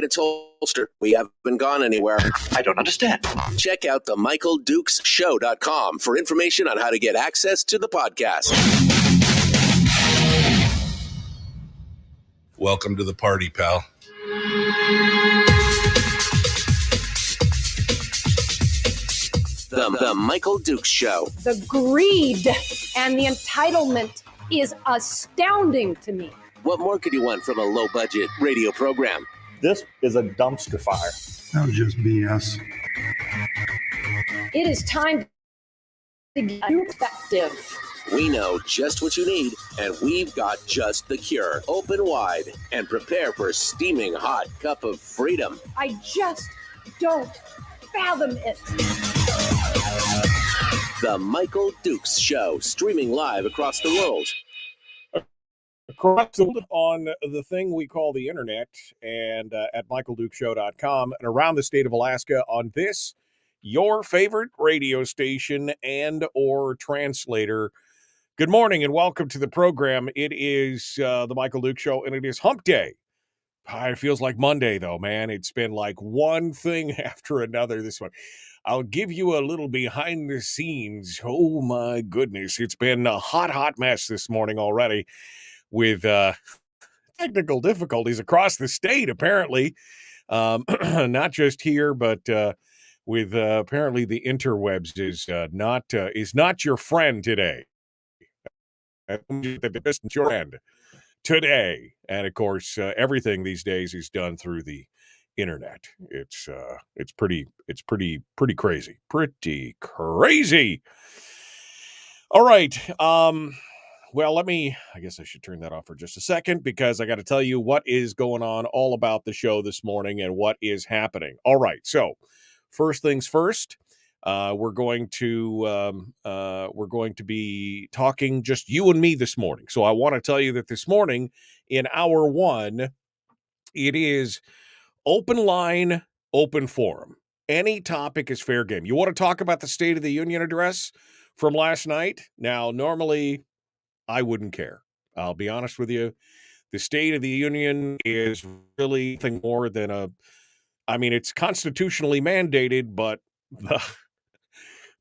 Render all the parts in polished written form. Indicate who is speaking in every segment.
Speaker 1: its holster. We haven't gone anywhere.
Speaker 2: I don't understand.
Speaker 1: Check out the MichaelDukesShow.com for information on how to get access to the podcast.
Speaker 3: Welcome to the party, pal.
Speaker 1: The Michael Dukes Show.
Speaker 4: The greed and the entitlement is astounding to me.
Speaker 1: What more could you want from a low-budget radio program?
Speaker 5: This is a dumpster fire.
Speaker 6: That was just BS.
Speaker 4: It is time to get effective.
Speaker 1: We know just what you need, and we've got just the cure. Open wide and prepare for a steaming hot cup of freedom.
Speaker 4: I just don't fathom it.
Speaker 1: The Michael Dukes Show, streaming live across the world.
Speaker 7: Across on the thing we call the internet and at michaeldukeshow.com and around the state of Alaska on this, your favorite radio station and or translator. Good morning and welcome to the program. It is the Michael Dukes Show and it is hump day. It feels like Monday though, man. It's been like one thing after another this one. I'll give you a little behind the scenes. Oh my goodness. It's been a hot mess this morning already with technical difficulties across the state, apparently. Not just here, but with apparently the interwebs is not your friend today. The distance your friend today. And of course, everything these days is done through the internet. It's pretty crazy. Pretty crazy. All right. Well, I guess I should turn that off for just a second because I got to tell you what is going on all about the show this morning and what is happening. All right. So first things first, we're going to be talking just you and me this morning. So I want to tell you that this morning in hour one, it is open line, open forum. Any topic is fair game. You want to talk about the State of the Union address from last night? Now, normally I wouldn't care. I'll be honest with you. The State of the Union is really nothing more than it's constitutionally mandated, but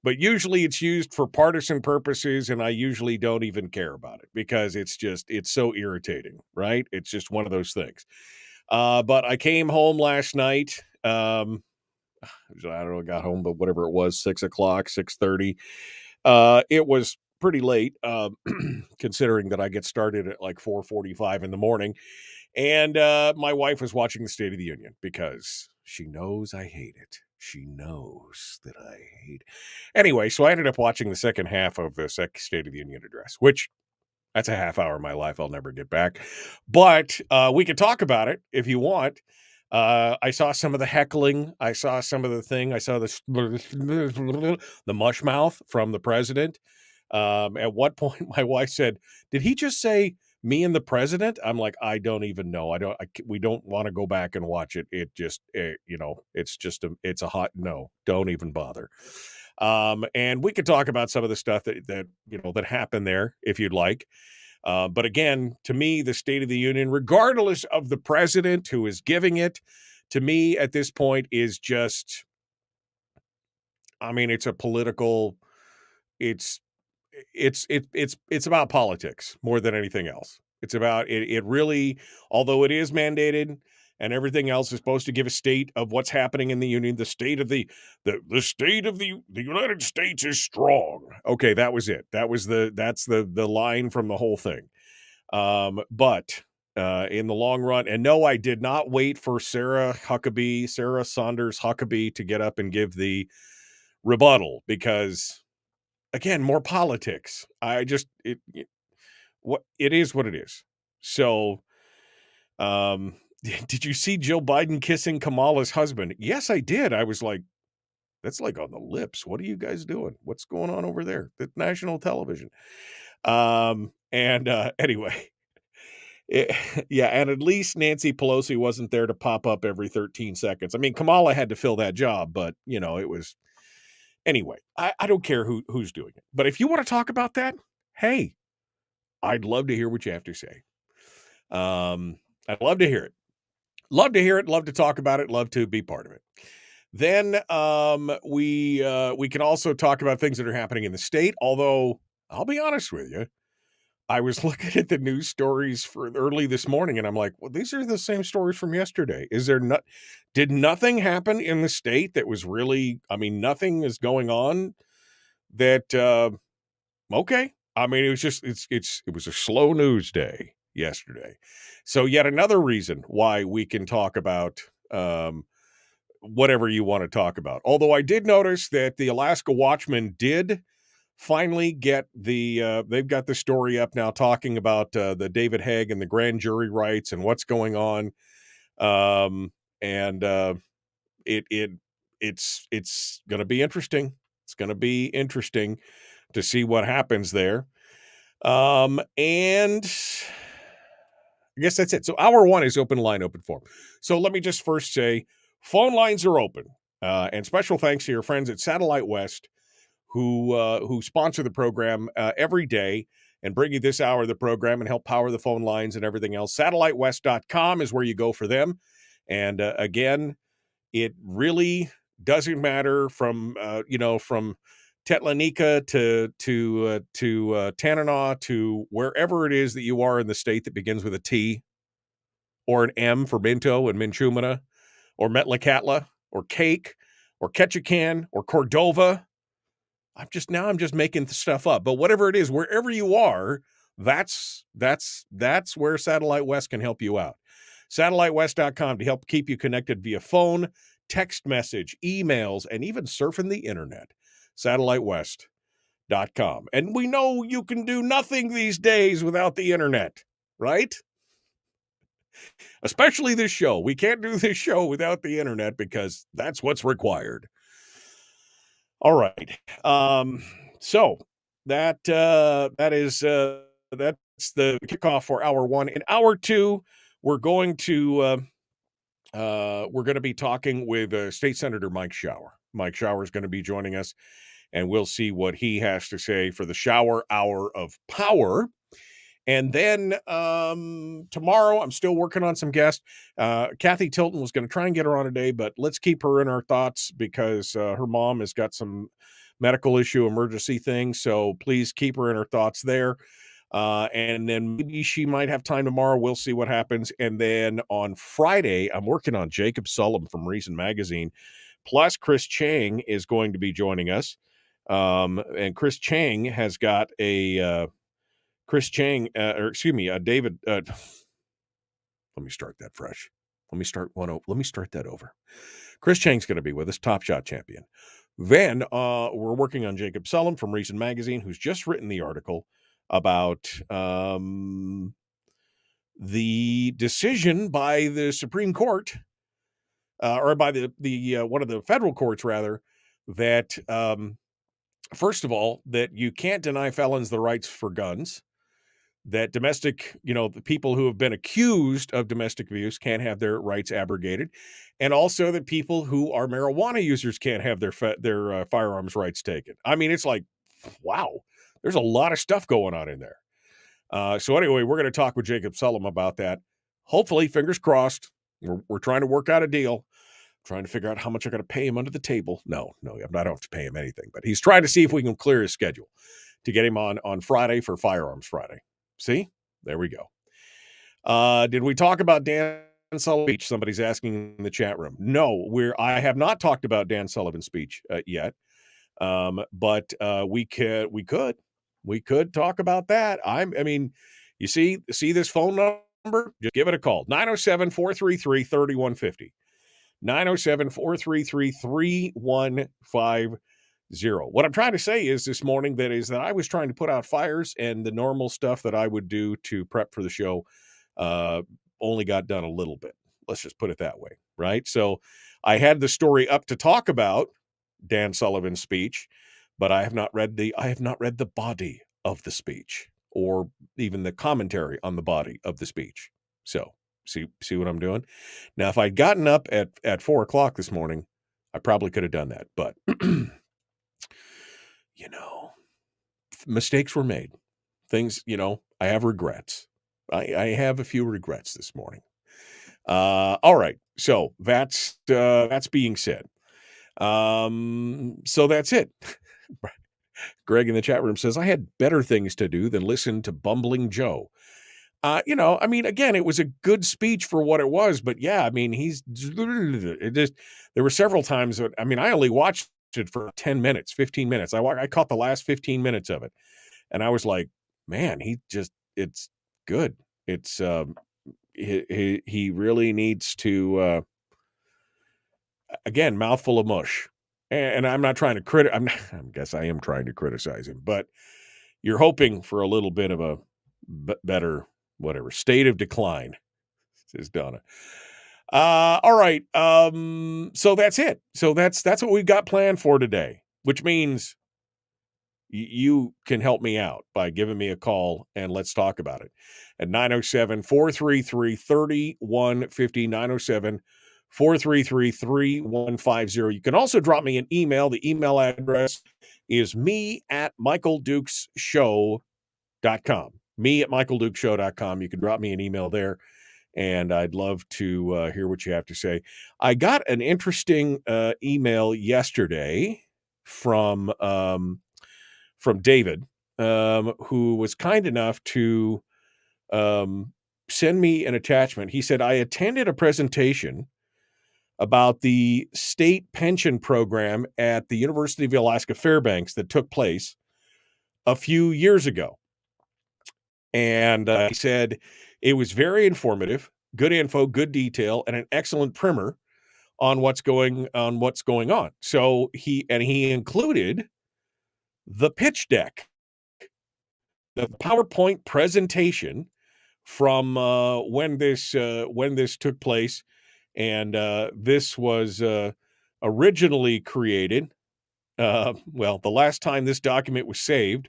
Speaker 7: usually it's used for partisan purposes, and I usually don't even care about it because it's so irritating, right? It's just one of those things. But I came home last night. I don't know, I got home, but whatever it was, 6 o'clock, 6:30. It was pretty late, considering that I get started at like 4:45 in the morning. And my wife was watching the State of the Union because she knows I hate it. She knows that I hate it. Anyway, so I ended up watching the second half of the State of the Union address, which that's a half hour of my life I'll never get back. But we could talk about it if you want. I saw some of the heckling. I saw some of the thing. I saw the mush mouth from the president. At what point my wife said, "Did he just say me and the president?" I'm like, I don't even know. We don't want to go back and watch it. It's a hot no. Don't even bother. And we could talk about some of the stuff that happened there if you'd like. But again, to me, the State of the Union, regardless of the president who is giving it, to me at this point is just, it's a political, it's about politics more than anything else. It's about it really, although it is mandated and everything else is supposed to give a state of what's happening in the union. The state of the state of the United States is strong. Okay, that was it. That's the line from the whole thing. But in the long run, and no, I did not wait for Sarah Sanders Huckabee to get up and give the rebuttal because, again, more politics. It is what it is. So, did you see Joe Biden kissing Kamala's husband? Yes, I did. I was like, that's like on the lips. What are you guys doing? What's going on over there? The national television. Anyway, and at least Nancy Pelosi wasn't there to pop up every 13 seconds. I mean, Kamala had to fill that job, but it was. Anyway, I don't care who's doing it. But if you want to talk about that, hey, I'd love to hear what you have to say. I'd love to hear it. Love to hear it. Love to talk about it. Love to be part of it. Then we can also talk about things that are happening in the state. Although I'll be honest with you, I was looking at the news stories for early this morning, and I'm like, well, these are the same stories from yesterday. Did nothing happen in the state that was really? I mean, nothing is going on that. Okay. I mean, it was just it was a slow news day yesterday. So yet another reason why we can talk about whatever you want to talk about. Although I did notice that the Alaska Watchman did finally get they've got the story up now talking about the David Haig and the grand jury rights and what's going on. And it's going to be interesting. It's going to be interesting to see what happens there. And I guess that's it. So hour one is open line, open forum. So let me just first say phone lines are open. And special thanks to your friends at Satellite West who sponsor the program every day and bring you this hour of the program and help power the phone lines and everything else. SatelliteWest.com is where you go for them. And again, it really doesn't matter from Tetlanika to Tanana to wherever it is that you are in the state that begins with a T or an M for Minto and Minchumina or Metlakatla or Cake or Ketchikan or Cordova. I'm just making stuff up, but whatever it is, wherever you are, that's where Satellite West can help you out. SatelliteWest.com to help keep you connected via phone, text message, emails, and even surfing the internet. SatelliteWest.com. And we know you can do nothing these days without the internet, right? Especially this show. We can't do this show without the internet because that's what's required. All right. So that's the kickoff for hour one. In hour two, we're going to be talking with State Senator Mike Shower. Mike Shower is going to be joining us, and we'll see what he has to say for the Shower Hour of Power. And then tomorrow, I'm still working on some guests. Kathy Tilton was going to try and get her on today, but let's keep her in our thoughts because her mom has got some medical issue, emergency thing. So please keep her in her thoughts there. And then maybe she might have time tomorrow. We'll see what happens. And then on Friday, I'm working on Jacob Sullum from Reason Magazine. Plus, Chris Chang is going to be joining us. And Chris Chang has got a... David, let me start that fresh. Let me start that over. Chris Chang's going to be with us, Top Shot champion. Then we're working on Jacob Sullum from Reason Magazine, who's just written the article about the decision by the Supreme Court, or by the one of the federal courts, rather, that, first of all, that you can't deny felons the rights for guns. That domestic, the people who have been accused of domestic abuse can't have their rights abrogated. And also that people who are marijuana users can't have their firearms rights taken. I mean, it's like, wow, there's a lot of stuff going on in there. So anyway, we're going to talk with Jacob Sullum about that. Hopefully, fingers crossed, we're trying to work out a deal. Trying to figure out how much I got to pay him under the table. No, I don't have to pay him anything. But he's trying to see if we can clear his schedule to get him on Friday for Firearms Friday. See, there we go. Did we talk about Dan Sullivan's speech? Somebody's asking in the chat room. No, I have not talked about Dan Sullivan's speech yet. But we could talk about that. I mean, you see this phone number? Just give it a call. 907-433-3150. 907-433-3150. What I'm trying to say is this morning that I was trying to put out fires, and the normal stuff that I would do to prep for the show only got done a little bit. Let's just put it that way, right? So I had the story up to talk about Dan Sullivan's speech, but I have not read the body of the speech or even the commentary on the body of the speech. So see what I'm doing? Now, if I'd gotten up at 4:00 this morning, I probably could have done that, but mistakes were made. Things, I have regrets. I have a few regrets this morning. All right. So that's being said. So that's it. Greg in the chat room says, I had better things to do than listen to bumbling Joe. I mean, again, it was a good speech for what it was, but yeah, I mean, there were several times that, I mean, I only watched it for 10 minutes, 15 minutes. I caught the last 15 minutes of it. And I was like, man, it's good. It's, he really needs to, again, mouthful of mush. And I'm not trying to I guess I am trying to criticize him, but you're hoping for a little bit of a better, whatever, state of decline, says Donna. All right. So that's it. So that's what we've got planned for today, which means you can help me out by giving me a call and let's talk about it at 907-433-3150, 907-433-3150. You can also drop me an email. The email address is me@michaeldukesshow.com. me@michaeldukesshow.com. You can drop me an email there, and I'd love to hear what you have to say. I got an interesting email yesterday from David, who was kind enough to send me an attachment. He said, I attended a presentation about the state pension program at the University of Alaska Fairbanks that took place a few years ago. And he said it was very informative, good info, good detail, and an excellent primer on what's going on. So he included the pitch deck, the PowerPoint presentation from when this took place, and this was originally created. The last time this document was saved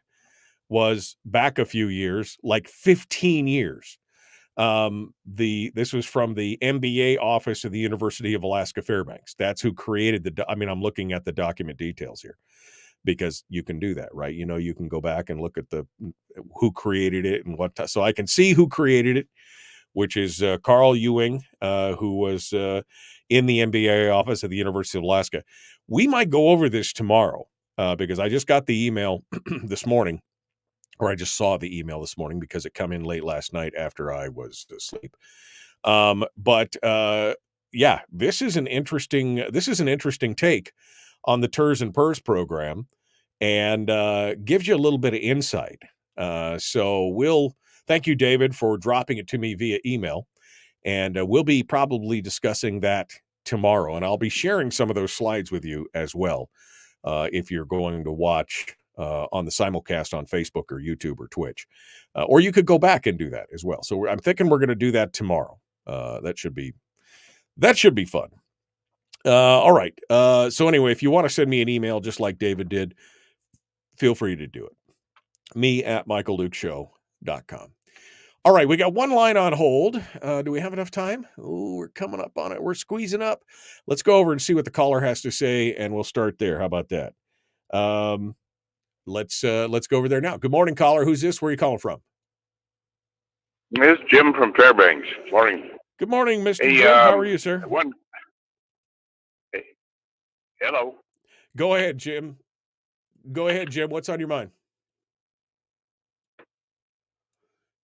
Speaker 7: was back a few years, like 15 years. This was from the MBA office of the University of Alaska Fairbanks. That's who created I'm looking at the document details here because you can do that, right? You can go back and look at who created it and so I can see who created it, which is Carl Ewing, who was in the MBA office of the University of Alaska. We might go over this tomorrow because I just got the email this morning. Or I just saw the email this morning because it came in late last night after I was asleep. This is an interesting take on the TERS and PERS program, and gives you a little bit of insight. So thank you, David, for dropping it to me via email, and we'll be probably discussing that tomorrow, and I'll be sharing some of those slides with you as well if you're going to watch on the simulcast on Facebook or YouTube or Twitch, or you could go back and do that as well. So I'm thinking we're going to do that tomorrow. That should be fun. All right. So anyway, if you want to send me an email, just like David did, feel free to do it. me@michaeldukeshow.com. All right. We got one line on hold. Do we have enough time? Oh, we're coming up on it. We're squeezing up. Let's go over and see what the caller has to say, and we'll start there. How about that? Let's go over there now. Good morning, caller. Who's this? Where are you calling from?
Speaker 2: This is Jim from Fairbanks. Morning.
Speaker 7: Good morning, Mr. Jim. How are you, sir?
Speaker 2: Hello.
Speaker 7: Go ahead, Jim. What's on your mind?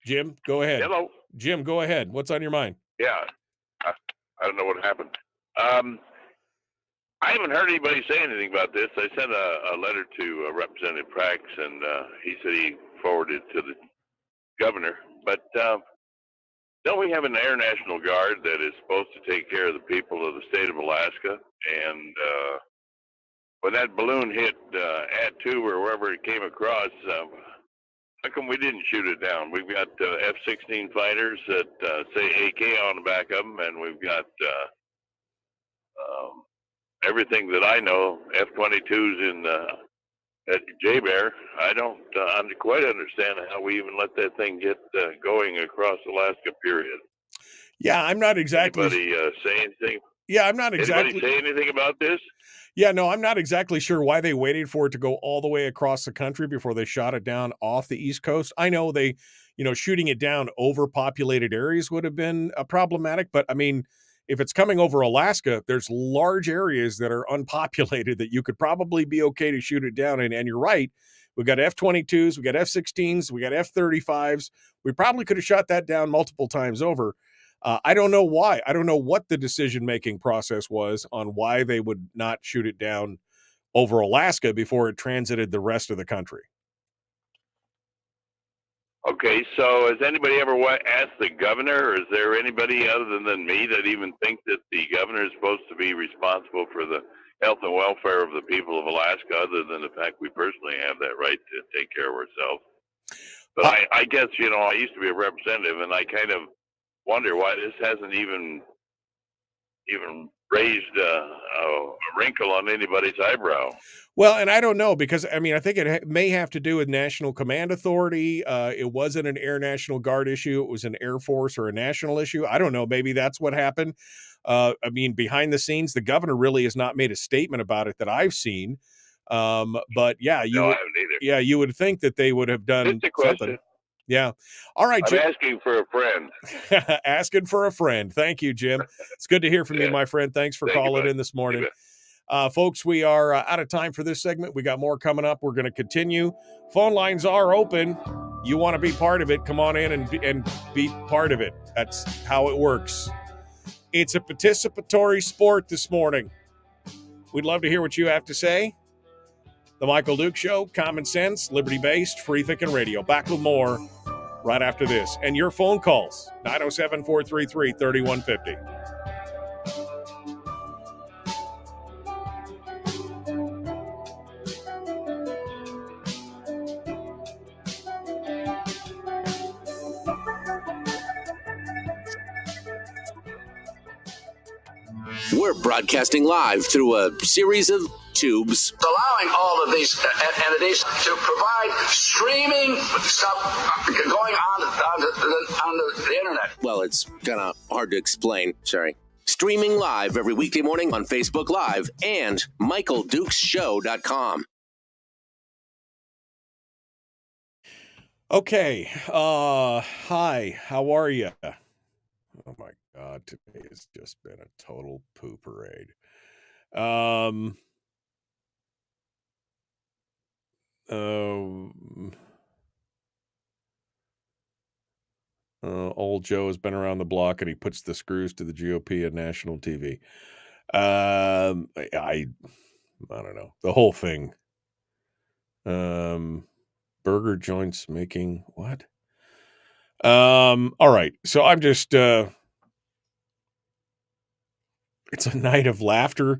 Speaker 7: Jim, go ahead.
Speaker 2: Hello.
Speaker 7: Jim, go ahead. What's on your mind?
Speaker 2: Yeah. I don't know what happened. I haven't heard anybody say anything about this. I sent a letter to Representative Prax, and he said he forwarded it to the governor. But don't we have an Air National Guard that is supposed to take care of the people of the state of Alaska? And when that balloon hit At-2 or wherever it came across, how come we didn't shoot it down? We've got F-16 fighters that say AK on the back of them, and we've got everything that I know, F-22s in at J-Bear. I don't quite understand how we even let that thing get going across Alaska, period.
Speaker 7: Yeah, I'm not exactly...
Speaker 2: Anybody say anything?
Speaker 7: Yeah, I'm not exactly...
Speaker 2: Anybody say anything about this?
Speaker 7: Yeah, no, I'm not exactly sure why they waited for it to go all the way across the country before they shot it down off the East Coast. I know they shooting it down over populated areas would have been problematic. But I mean, if it's coming over Alaska, there's large areas that are unpopulated that you could probably be okay to shoot it down. And you're right. We got F-22s, we got F-16s, we got F-35s. We probably could have shot that down multiple times over. I don't know why. I don't know what the decision-making process was on why they would not shoot it down over Alaska before it transited the rest of the country.
Speaker 2: Okay, so has anybody ever asked the governor, or is there anybody other than me that even thinks that the governor is supposed to be responsible for the health and welfare of the people of Alaska, other than the fact we personally have that right to take care of ourselves? But I guess, I used to be a representative, and I kind of wonder why this hasn't even raised a wrinkle on anybody's eyebrow.
Speaker 7: Well, and I don't know, because, I mean, I think it may have to do with National Command Authority. It wasn't an Air National Guard issue. It was an Air Force or a national issue. I don't know. Maybe that's what happened. I mean, behind the scenes, the governor really has not made a statement about it that I've seen. But yeah,
Speaker 2: I haven't either.
Speaker 7: Yeah, you would think that they would have done
Speaker 2: Just a question.
Speaker 7: something. Yeah. All right,
Speaker 2: I'm
Speaker 7: Jim.
Speaker 2: asking for a friend.
Speaker 7: Asking for a friend. Thank you, Jim. It's good to hear from you, my friend. Thanks for calling in this morning. Folks, we are out of time for this segment. We got more coming up. We're going to continue. Phone lines are open. You want to be part of it, come on in and be part of it. That's how it works. It's a participatory sport this morning. We'd love to hear what you have to say. The Michael Duke Show, common sense, liberty-based, free-thinking radio. Back with more right after this. And your phone calls, 907-433-3150.
Speaker 1: We're broadcasting live through a series of tubes,
Speaker 3: allowing all of these entities to provide streaming stuff going on the internet.
Speaker 1: Well, it's kind of hard to explain. Sorry. Streaming live every weekday morning on Facebook Live and MichaelDukesShow.com.
Speaker 7: Okay. Hi. How are you? Oh my God, today has just been a total poo parade. Old Joe has been around the block and he puts the screws to the GOP and national TV. I don't know. The whole thing. Burger joints making what? All right. So I'm just it's a night of laughter.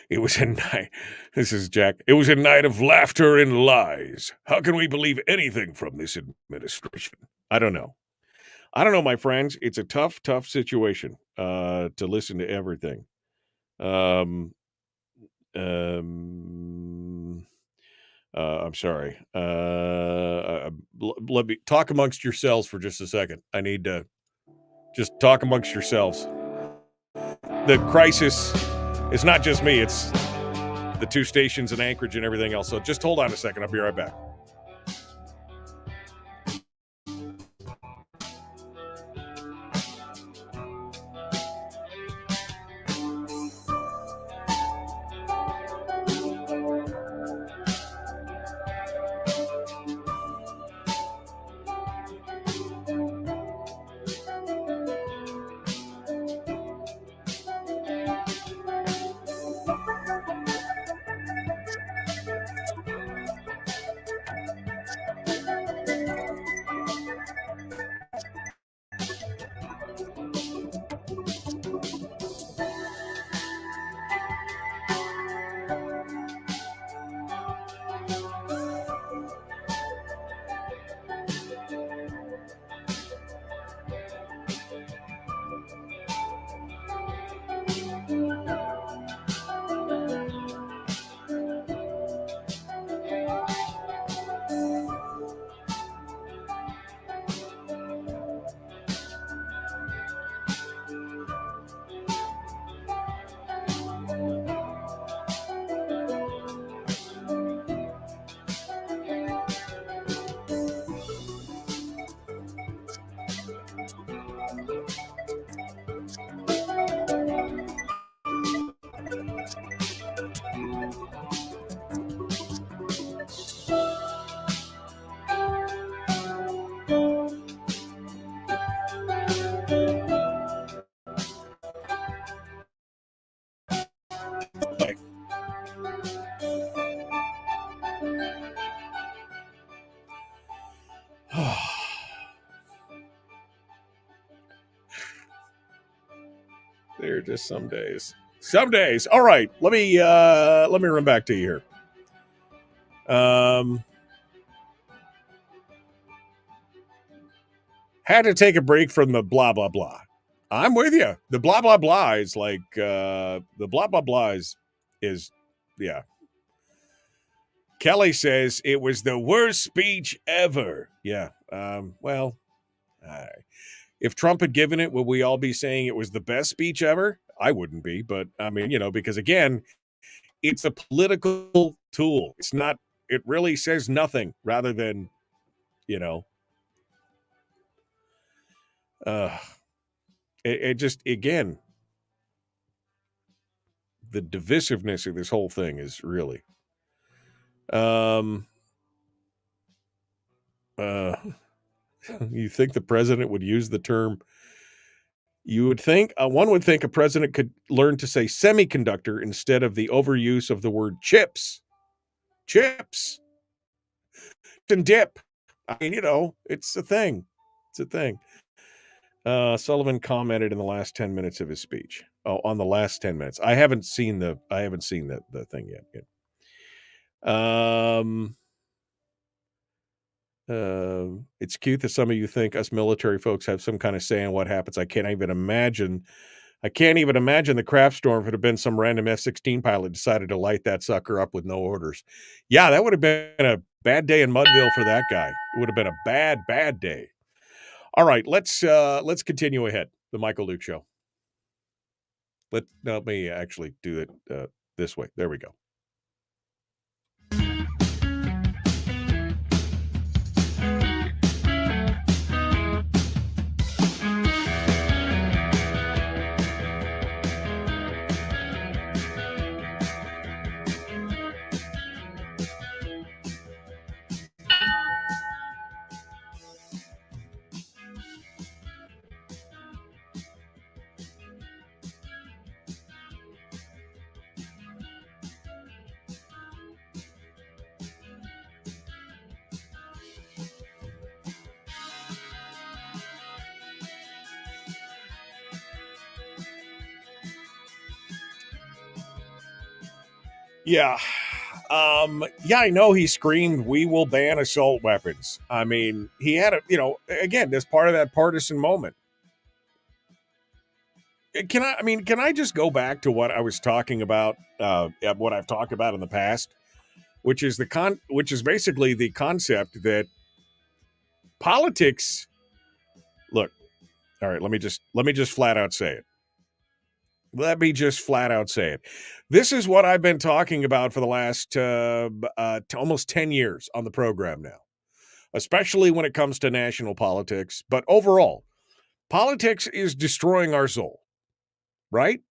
Speaker 7: It was a night. This is Jack. It was a night of laughter and lies. How can we believe anything from this administration? I don't know. My friends. It's a tough situation to listen to everything. I'm sorry. Let me talk amongst yourselves for just a second. I need to just talk amongst yourselves. The crisis is not just me. It's the two stations in Anchorage and everything else. So just hold on a second. I'll be right back. They're just some days. Some days. All right. Let me run back to you here. Had to take a break from the blah blah blah. I'm with you. The blah blah blah is like the blah blah blah is yeah. Kelly says it was the worst speech ever. Yeah. Well, if Trump had given it, would we all be saying it was the best speech ever? I wouldn't be, but I mean, because again, it's a political tool. It's not. It really says nothing rather than, it just, again, the divisiveness of this whole thing is really, you think the president would use the term? You would think, one would think a president could learn to say semiconductor instead of the overuse of the word chips. Chips and dip. I mean, it's a thing. It's a thing. Sullivan commented in the last 10 minutes of his speech. Oh, on the last 10 minutes. I haven't seen the thing yet. It's cute that some of you think us military folks have some kind of say in what happens. I can't even imagine the craft storm if it had been some random F-16 pilot decided to light that sucker up with no orders. Yeah, that would have been a bad day in Mudville for that guy. It would have been a bad, bad day. All right, let's continue ahead. The Michael Luke Show. Let me actually do it this way. There we go. Yeah. I know he screamed, "We will ban assault weapons." I mean, he had again, this part of that partisan moment. Can I just go back to what I was talking about, what I've talked about in the past, which is basically the concept that politics, look, all right, let me just flat out say it. Let me just flat out say it. This is what I've been talking about for the last almost 10 years on the program now, especially when it comes to national politics. But overall, politics is destroying our soul, right?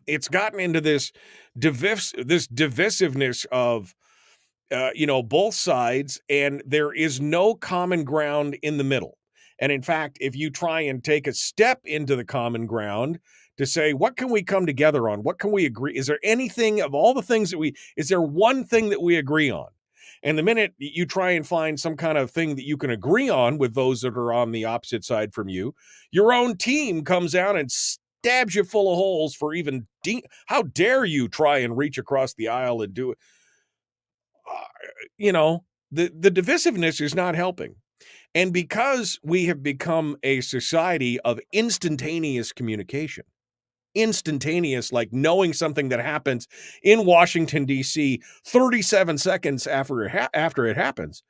Speaker 7: It's gotten into this divisiveness of, both sides, and there is no common ground in the middle. And in fact, if you try and take a step into the common ground to say, what can we come together on? What can we agree? Is there anything of all the things that is there one thing that we agree on? And the minute you try and find some kind of thing that you can agree on with those that are on the opposite side from you, your own team comes out and stabs you full of holes for even, how dare you try and reach across the aisle and do it? The divisiveness is not helping. And because we have become a society of instantaneous communication, like knowing something that happens in Washington, D.C. 37 seconds after it happens,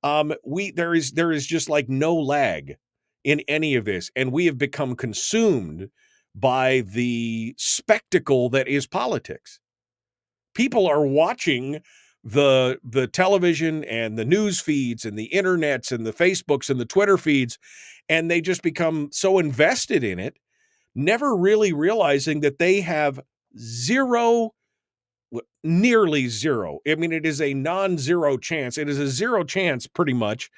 Speaker 7: there is just like no lag in any of this. And we have become consumed by the spectacle that is politics. People are watching the television and the news feeds and the internets and the Facebooks and the Twitter feeds, and they just become so invested in it, never really realizing that they have nearly zero. I mean, it is a non-zero chance. It is a zero chance pretty much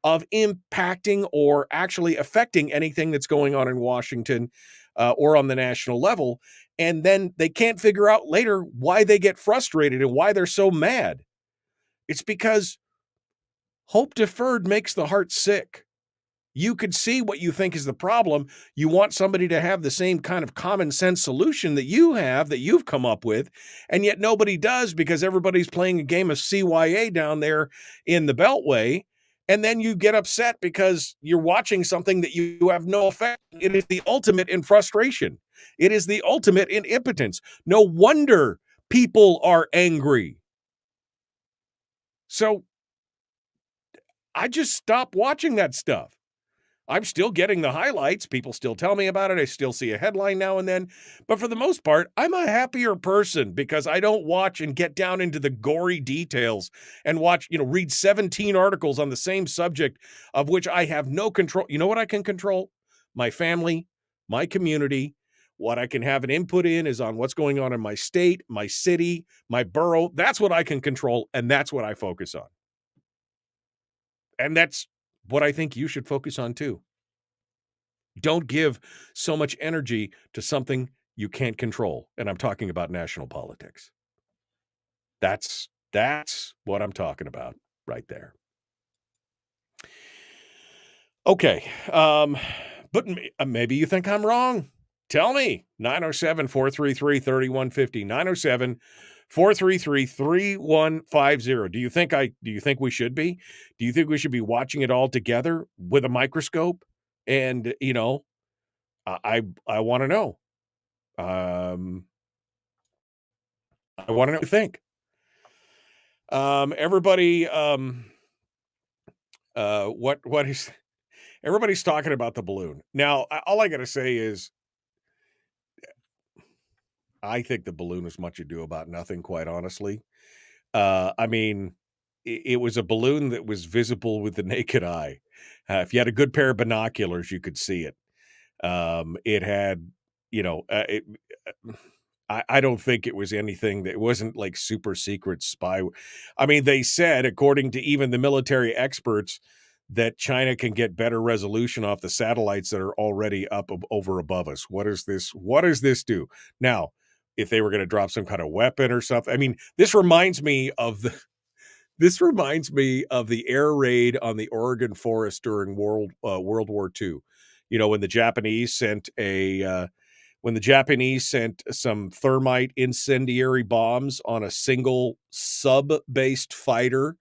Speaker 7: of impacting or actually affecting anything that's going on in Washington or on the national level. And then they can't figure out later why they get frustrated and why they're so mad. It's because hope deferred makes the heart sick. You could see what you think is the problem. You want somebody to have the same kind of common sense solution that you have, that you've come up with, and yet nobody does because everybody's playing a game of CYA down there in the Beltway. And then you get upset because you're watching something that you have no effect. It is the ultimate in frustration. It is the ultimate in impotence. No wonder people are angry. So I just stopped watching that stuff. I'm still getting the highlights. People still tell me about it. I still see a headline now and then. But for the most part, I'm a happier person because I don't watch and get down into the gory details and watch, read 17 articles on the same subject of which I have no control. You know what I can control? My family, my community. What I can have an input in is on what's going on in my state, my city, my borough. That's what I can control, and that's what I focus on. And that's what I think you should focus on too. Don't give so much energy to something you can't control. And I'm talking about national politics. That's what I'm talking about right there. Okay. But maybe you think I'm wrong. Tell me. 907-433-3150. 907-433-3150. Do you think we should be? Do you think we should be watching it all together with a microscope? And, I want to know. I want to know what you think. Everybody, what is everybody's talking about the balloon. Now, all I got to say is I think the balloon was much ado about nothing, quite honestly. I mean, it was a balloon that was visible with the naked eye. If you had a good pair of binoculars, you could see it. It had, I don't think it was anything that wasn't like super secret spy. I mean, they said, according to even the military experts, that China can get better resolution off the satellites that are already up over above us. What does this do? Now, if they were going to drop some kind of weapon or something, I mean, this reminds me of the air raid on the Oregon forest during World War II. When the Japanese sent some thermite incendiary bombs on a single sub-based fighter.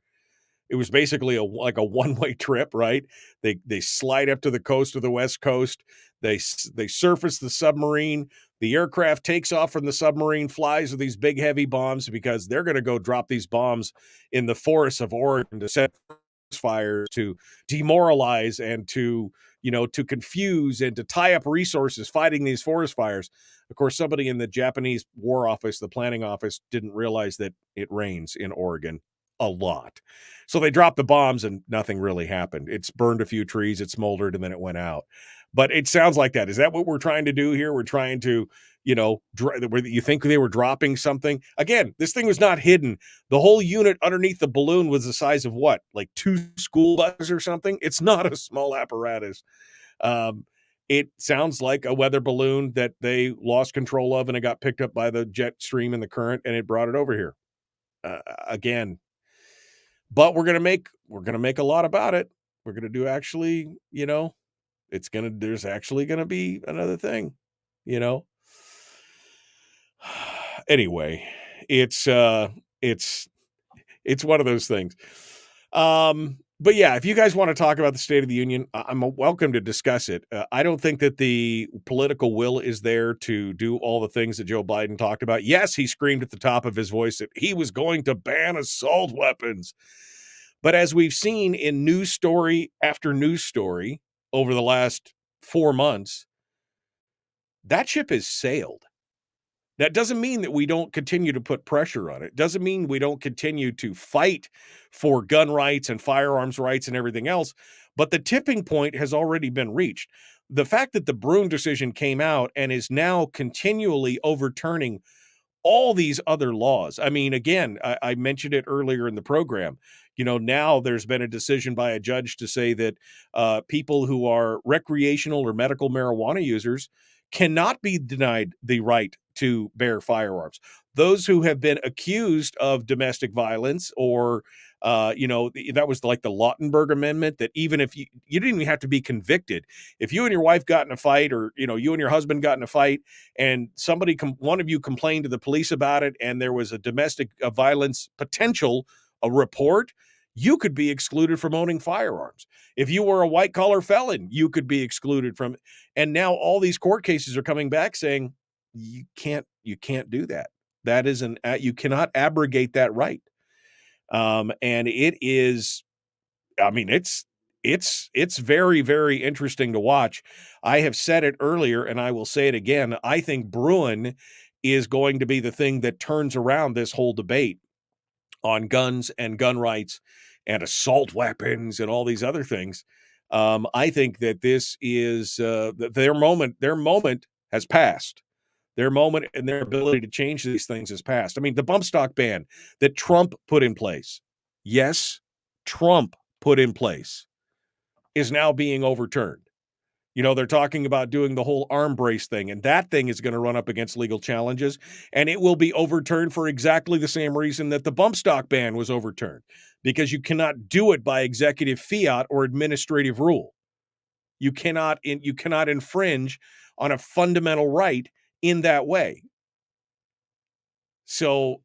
Speaker 7: It was basically like a one-way trip, right? They slide up to the coast of the West Coast. They surface the submarine. The aircraft takes off from the submarine, flies with these big heavy bombs because they're going to go drop these bombs in the forests of Oregon to set fires, to demoralize and to confuse and to tie up resources fighting these forest fires. Of course, somebody in the Japanese War Office, the planning office, didn't realize that it rains in Oregon a lot. So they dropped the bombs and nothing really happened. It's burned a few trees, it smoldered, and then it went out. But it sounds like that. Is that what we're trying to do here? We're trying to, you think they were dropping something? Again, this thing was not hidden. The whole unit underneath the balloon was the size of what? Like 2 school buses or something? It's not a small apparatus. It sounds like a weather balloon that they lost control of and it got picked up by the jet stream and the current and it brought it over here. Again, but we're gonna make a lot about it. We're gonna do actually, there's actually gonna be another thing, Anyway, it's one of those things. But yeah, if you guys want to talk about the State of the Union, I'm welcome to discuss it. I don't think that the political will is there to do all the things that Joe Biden talked about. Yes, he screamed at the top of his voice that he was going to ban assault weapons. But as we've seen in news story after news story over the last 4 months, that ship has sailed. That doesn't mean that we don't continue to put pressure on it. Doesn't mean we don't continue to fight for gun rights and firearms rights and everything else. But the tipping point has already been reached. The fact that the Brune decision came out and is now continually overturning all these other laws. I mean, again, I mentioned it earlier in the program. Now there's been a decision by a judge to say that people who are recreational or medical marijuana users cannot be denied the right to bear firearms. Those who have been accused of domestic violence or That was like the Lautenberg Amendment, that even if you didn't even have to be convicted. If you and your wife got in a fight, or, you and your husband got in a fight, and one of you complained to the police about it, and there was a domestic violence potential, a report, you could be excluded from owning firearms. If you were a white collar felon, you could be excluded from. And now all these court cases are coming back saying you can't do that. That is you cannot abrogate that right. And it is, it's very, very interesting to watch. I have said it earlier, and I will say it again. I think Bruin is going to be the thing that turns around this whole debate on guns and gun rights and assault weapons and all these other things. I think that this is their moment. Their moment has passed. Their moment and their ability to change these things has passed. I mean, the bump stock ban that Trump put in place, yes, Trump put in place, is now being overturned. They're talking about doing the whole arm brace thing, and that thing is going to run up against legal challenges, and it will be overturned for exactly the same reason that the bump stock ban was overturned, because you cannot do it by executive fiat or administrative rule. You cannot infringe on a fundamental right in that way. So,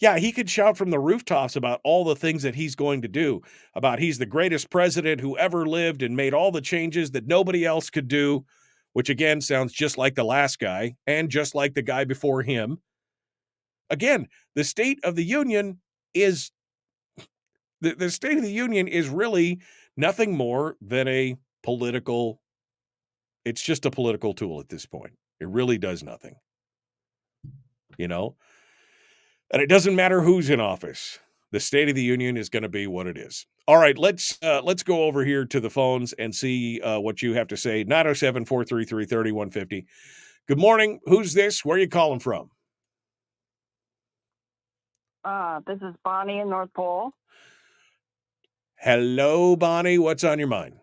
Speaker 7: he could shout from the rooftops about all the things that he's going to do, about he's the greatest president who ever lived and made all the changes that nobody else could do, which again sounds just like the last guy and just like the guy before him. Again, the State of the Union is the State of the Union is really nothing more than it's just a political tool at this point. It really does nothing. And it doesn't matter who's in office. The State of the Union is going to be what it is. All right, let's go over here to the phones and see what you have to say. 907-433-3150. Good morning. Who's this? Where are you calling from?
Speaker 8: This is Bonnie in North Pole.
Speaker 7: Hello, Bonnie. What's on your mind?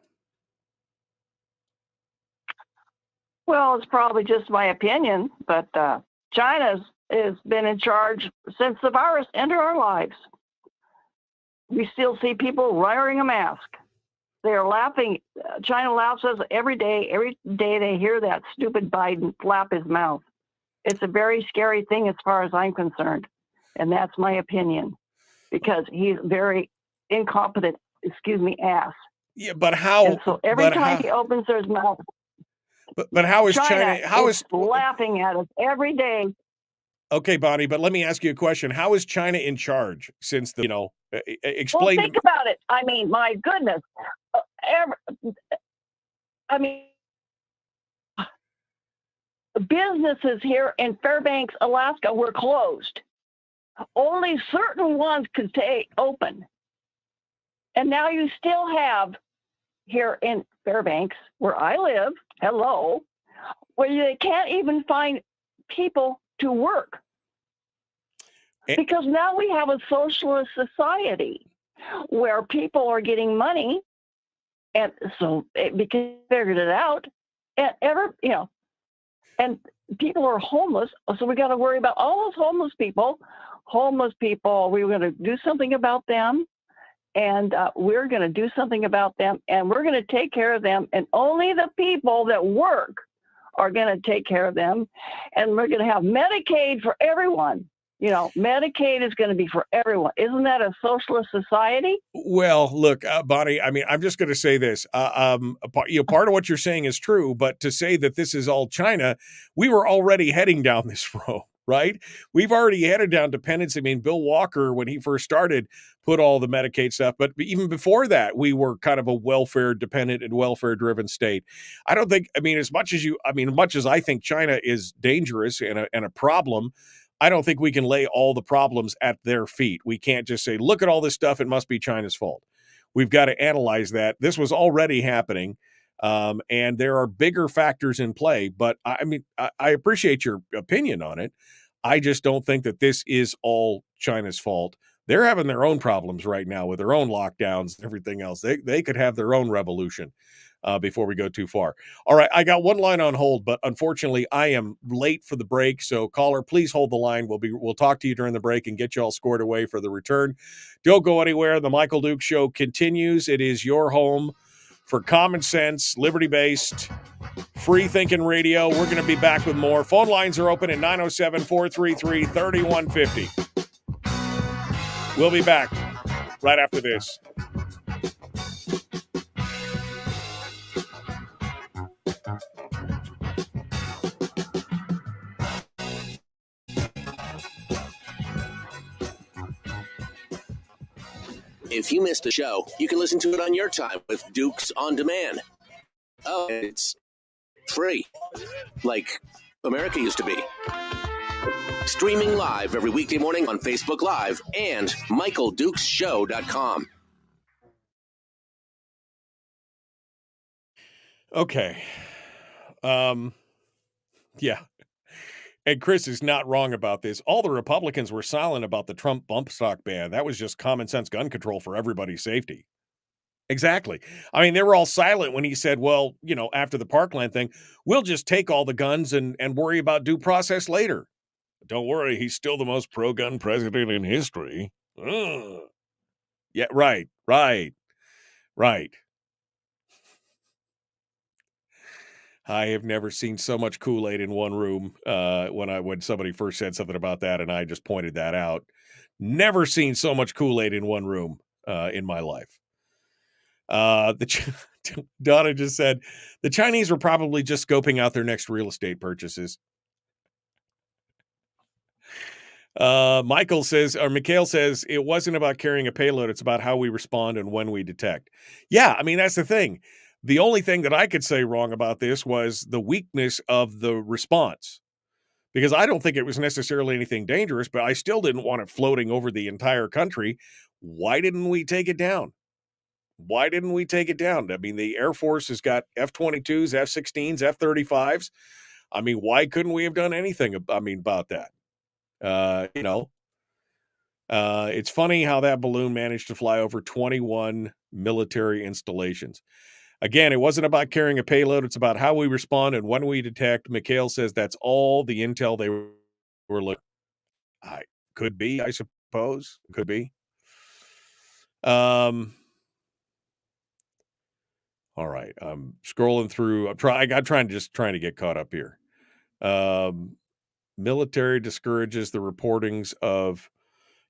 Speaker 8: Well, it's probably just my opinion, but China has been in charge since the virus entered our lives. We still see people wearing a mask. They are laughing. China laughs us every day. Every day they hear that stupid Biden flap his mouth. It's a very scary thing as far as I'm concerned. And that's my opinion, because he's very incompetent, ass.
Speaker 7: Yeah, but how?
Speaker 8: And so every time he opens his mouth.
Speaker 7: But how is China? How is
Speaker 8: laughing at us every day?
Speaker 7: Okay, Bonnie, but let me ask you a question. How is China in charge since explain?
Speaker 8: Well, think about it. I mean, my goodness. Businesses here in Fairbanks, Alaska were closed. Only certain ones could stay open. And now you still have here in Fairbanks, where I live, where they can't even find people to work, because now we have a socialist society where people are getting money, and so because they figured it out, and and people are homeless, so we got to worry about all those homeless people. We were going to do something about them, and we're going to do something about them, and we're going to take care of them, and only the people that work are going to take care of them, and we're going to have Medicaid for everyone. Medicaid is going to be for everyone. Isn't that a socialist society?
Speaker 7: Well, look, Bonnie, I mean, I'm just going to say this. Part of what you're saying is true, but to say that this is all China, we were already heading down this road, right? We've already headed down dependence. I mean, Bill Walker, when he first started, put all the Medicaid stuff. But even before that, we were kind of a welfare dependent and welfare driven state. I don't think, as much as I think China is dangerous and a problem, I don't think we can lay all the problems at their feet. We can't just say, look at all this stuff, it must be China's fault. We've got to analyze that. This was already happening, and there are bigger factors in play. But I appreciate your opinion on it. I just don't think that this is all China's fault. They're having their own problems right now with their own lockdowns and everything else. They could have their own revolution before we go too far. All right, I got one line on hold, but unfortunately I am late for the break. So caller, please hold the line. We'll talk to you during the break and get you all scored away for the return. Don't go anywhere. The Michael Duke Show continues. It is your home for common sense, liberty-based, free-thinking radio. We're going to be back with more. Phone lines are open at 907-433-3150. We'll be back right after this.
Speaker 1: If you missed a show, you can listen to it on your time with Dukes On Demand. Oh, it's free, like America used to be. Streaming live every weekday morning on Facebook Live and MichaelDukesShow.com.
Speaker 7: Okay. Yeah. And Chris is not wrong about this. All the Republicans were silent about the Trump bump stock ban. That was just common sense gun control for everybody's safety. Exactly. I mean, they were all silent when he said, well, after the Parkland thing, we'll just take all the guns and worry about due process later. Don't worry, he's still the most pro-gun president in history. Ugh. Yeah, right. I have never seen so much Kool-Aid in one room when somebody first said something about that, and I just pointed that out. Never seen so much Kool-Aid in one room in my life. Donna just said, the Chinese were probably just scoping out their next real estate purchases. Mikhail says, it wasn't about carrying a payload. It's about how we respond and when we detect. Yeah, I mean, that's the thing. The only thing that I could say wrong about this was the weakness of the response, because I don't think it was necessarily anything dangerous, but I still didn't want it floating over the entire country. Why didn't we take it down? I mean, the Air Force has got F-22s, F-16s, F-35s. I mean, why couldn't we have done anything about that? It's funny how that balloon managed to fly over 21 military installations. Again, it wasn't about carrying a payload. It's about how we respond and when we detect. Mikhail says that's all the intel they were looking. Could be, I suppose. Could be. All right. I'm scrolling through. I'm trying to get caught up here. Military discourages the reportings of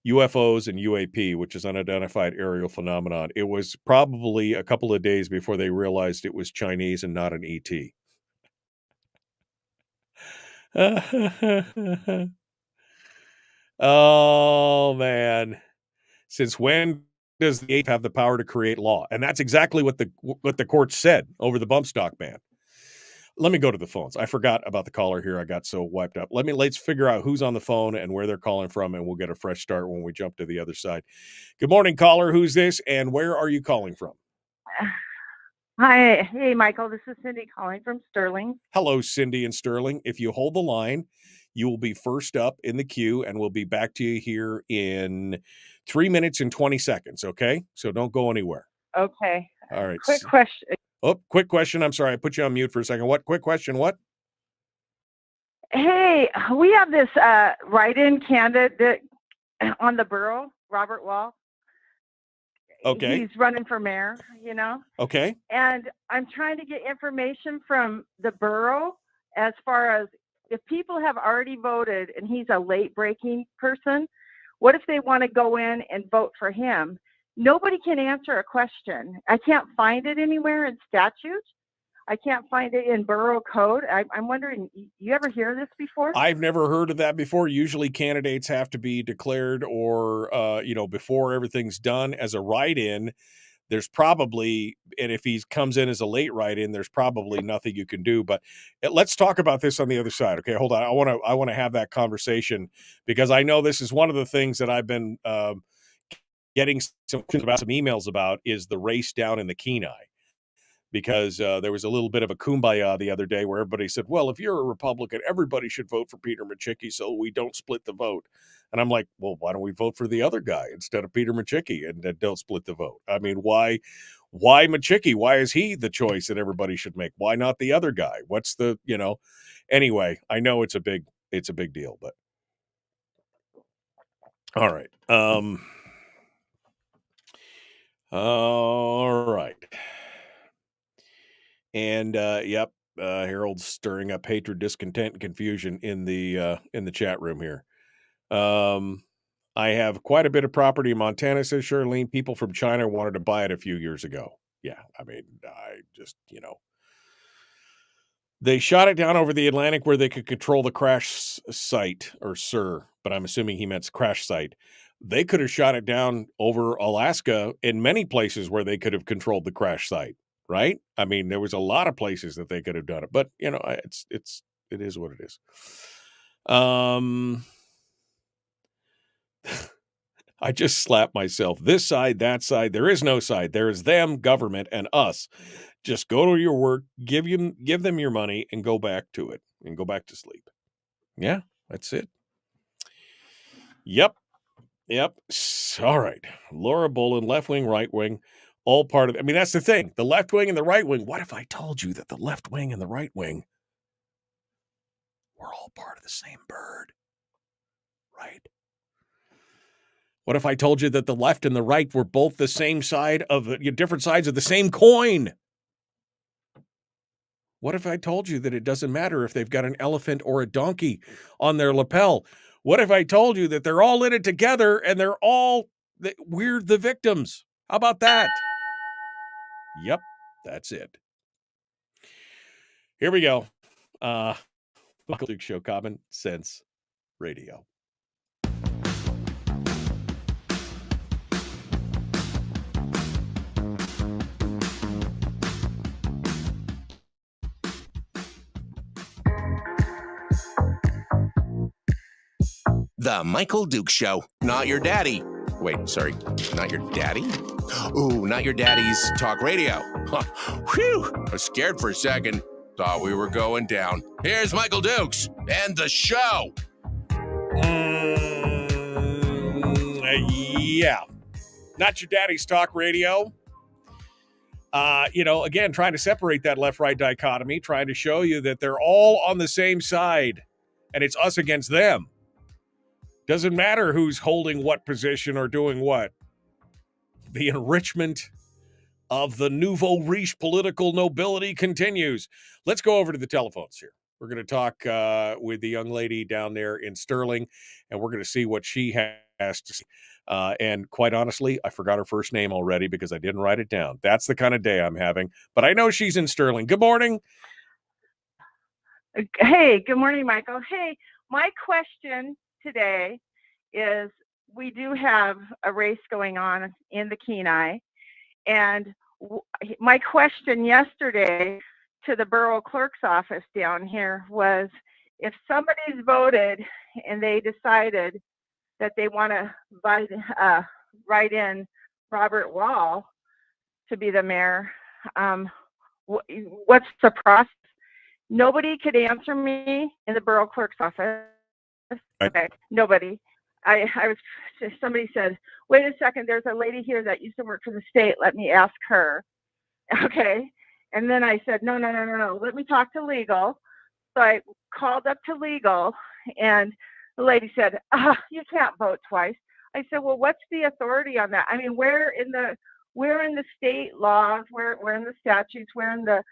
Speaker 7: UFOs and UAP, which is unidentified aerial phenomenon. It was probably a couple of days before they realized it was Chinese and not an ET. Oh, man. Since when does the ape have the power to create law? And that's exactly what the court said over the bump stock ban. Let me go to the phones. I forgot about the caller here. I got so wiped up. Let's figure out who's on the phone and where they're calling from, and we'll get a fresh start when we jump to the other side. Good morning, caller. Who's this, and where are you calling from?
Speaker 9: Hi. Hey, Michael. This is Cindy calling from Sterling.
Speaker 7: Hello, Cindy and Sterling. If you hold the line, you will be first up in the queue, and we'll be back to you here in 3 minutes and 20 seconds, okay? So don't go anywhere.
Speaker 9: Okay.
Speaker 7: All right.
Speaker 9: Quick question.
Speaker 7: Oh, quick question. I'm sorry. I put you on mute for a second. What? Quick question. What?
Speaker 9: Hey, we have this write-in candidate on the borough, Robert Wall.
Speaker 7: Okay.
Speaker 9: He's running for mayor,
Speaker 7: Okay.
Speaker 9: And I'm trying to get information from the borough as far as if people have already voted and he's a late-breaking person, what if they want to go in and vote for him? Nobody can answer a question. I can't find it anywhere in statute. I can't find it in borough code. I'm wondering, you ever hear this before?
Speaker 7: I've never heard of that before. Usually candidates have to be declared or, before everything's done as a write-in. There's probably, and if he comes in as a late write-in, there's probably nothing you can do. But let's talk about this on the other side. Okay, hold on. I want to have that conversation because I know this is one of the things that I've been getting some emails about is the race down in the Kenai. because there was a little bit of a kumbaya the other day where everybody said, well, if you're a Republican, everybody should vote for Peter Micciche so we don't split the vote. And I'm like, well, why don't we vote for the other guy instead of Peter Micciche and don't split the vote? I mean, why Micciche? Why is he the choice that everybody should make? Why not the other guy? What's the, anyway, I know it's a big deal, but all right. All right. And yep, Harold's stirring up hatred, discontent, and confusion in the chat room here. I have quite a bit of property in Montana, says Charlene. People from China wanted to buy it a few years ago. Yeah, I mean, I just, they shot it down over the Atlantic where they could control the crash site, or SIR, but I'm assuming he meant crash site. They could have shot it down over Alaska in many places where they could have controlled the crash site, right? I mean, there was a lot of places that they could have done it, but it is what it is. I just slapped myself. This side, that side, there is no side. There is them, government, and us. Just go to your work, give them your money, and go back to it, and go back to sleep. Yeah, that's it. Yep. All right. Laura Bolin, left wing, right wing, all part of it. I mean, that's the thing. The left wing and the right wing. What if I told you that the left wing and the right wing were all part of the same bird? Right? What if I told you that the left and the right were both the same side of the different sides of the same coin? What if I told you that it doesn't matter if they've got an elephant or a donkey on their lapel? What if I told you that they're all in it together and we're the victims? How about that? Yep, that's it. Here we go. Michael Duke Show, Common Sense Radio.
Speaker 1: The Michael Duke Show. Not your daddy. Wait, sorry. Not your daddy? Ooh, not your daddy's talk radio. Whew. I was scared for a second. Thought we were going down. Here's Michael Dukes and the show.
Speaker 7: Yeah. Not your daddy's talk radio. Again, trying to separate that left-right dichotomy, trying to show you that they're all on the same side, and it's us against them. Doesn't matter who's holding what position or doing what. The enrichment of the nouveau riche political nobility continues. Let's go over to the telephones here. We're going to talk with the young lady down there in Sterling, and we're going to see what she has to say. And quite honestly, I forgot her first name already because I didn't write it down. That's the kind of day I'm having. But I know she's in Sterling. Good morning.
Speaker 9: Hey, good morning, Michael. Hey, my question today is, we do have a race going on in the Kenai, and my question yesterday to the borough clerk's office down here was, if somebody's voted and they decided that they want to write in Robert Wall to be the mayor, what's the process? Nobody could answer me in the borough clerk's office. Okay, nobody. Somebody said, wait a second, there's a lady here that used to work for the state. Let me ask her. Okay. And then I said, no. Let me talk to legal. So I called up to legal, and the lady said, you can't vote twice. I said, well, what's the authority on that? I mean, where in the state laws, where in the statutes, where in the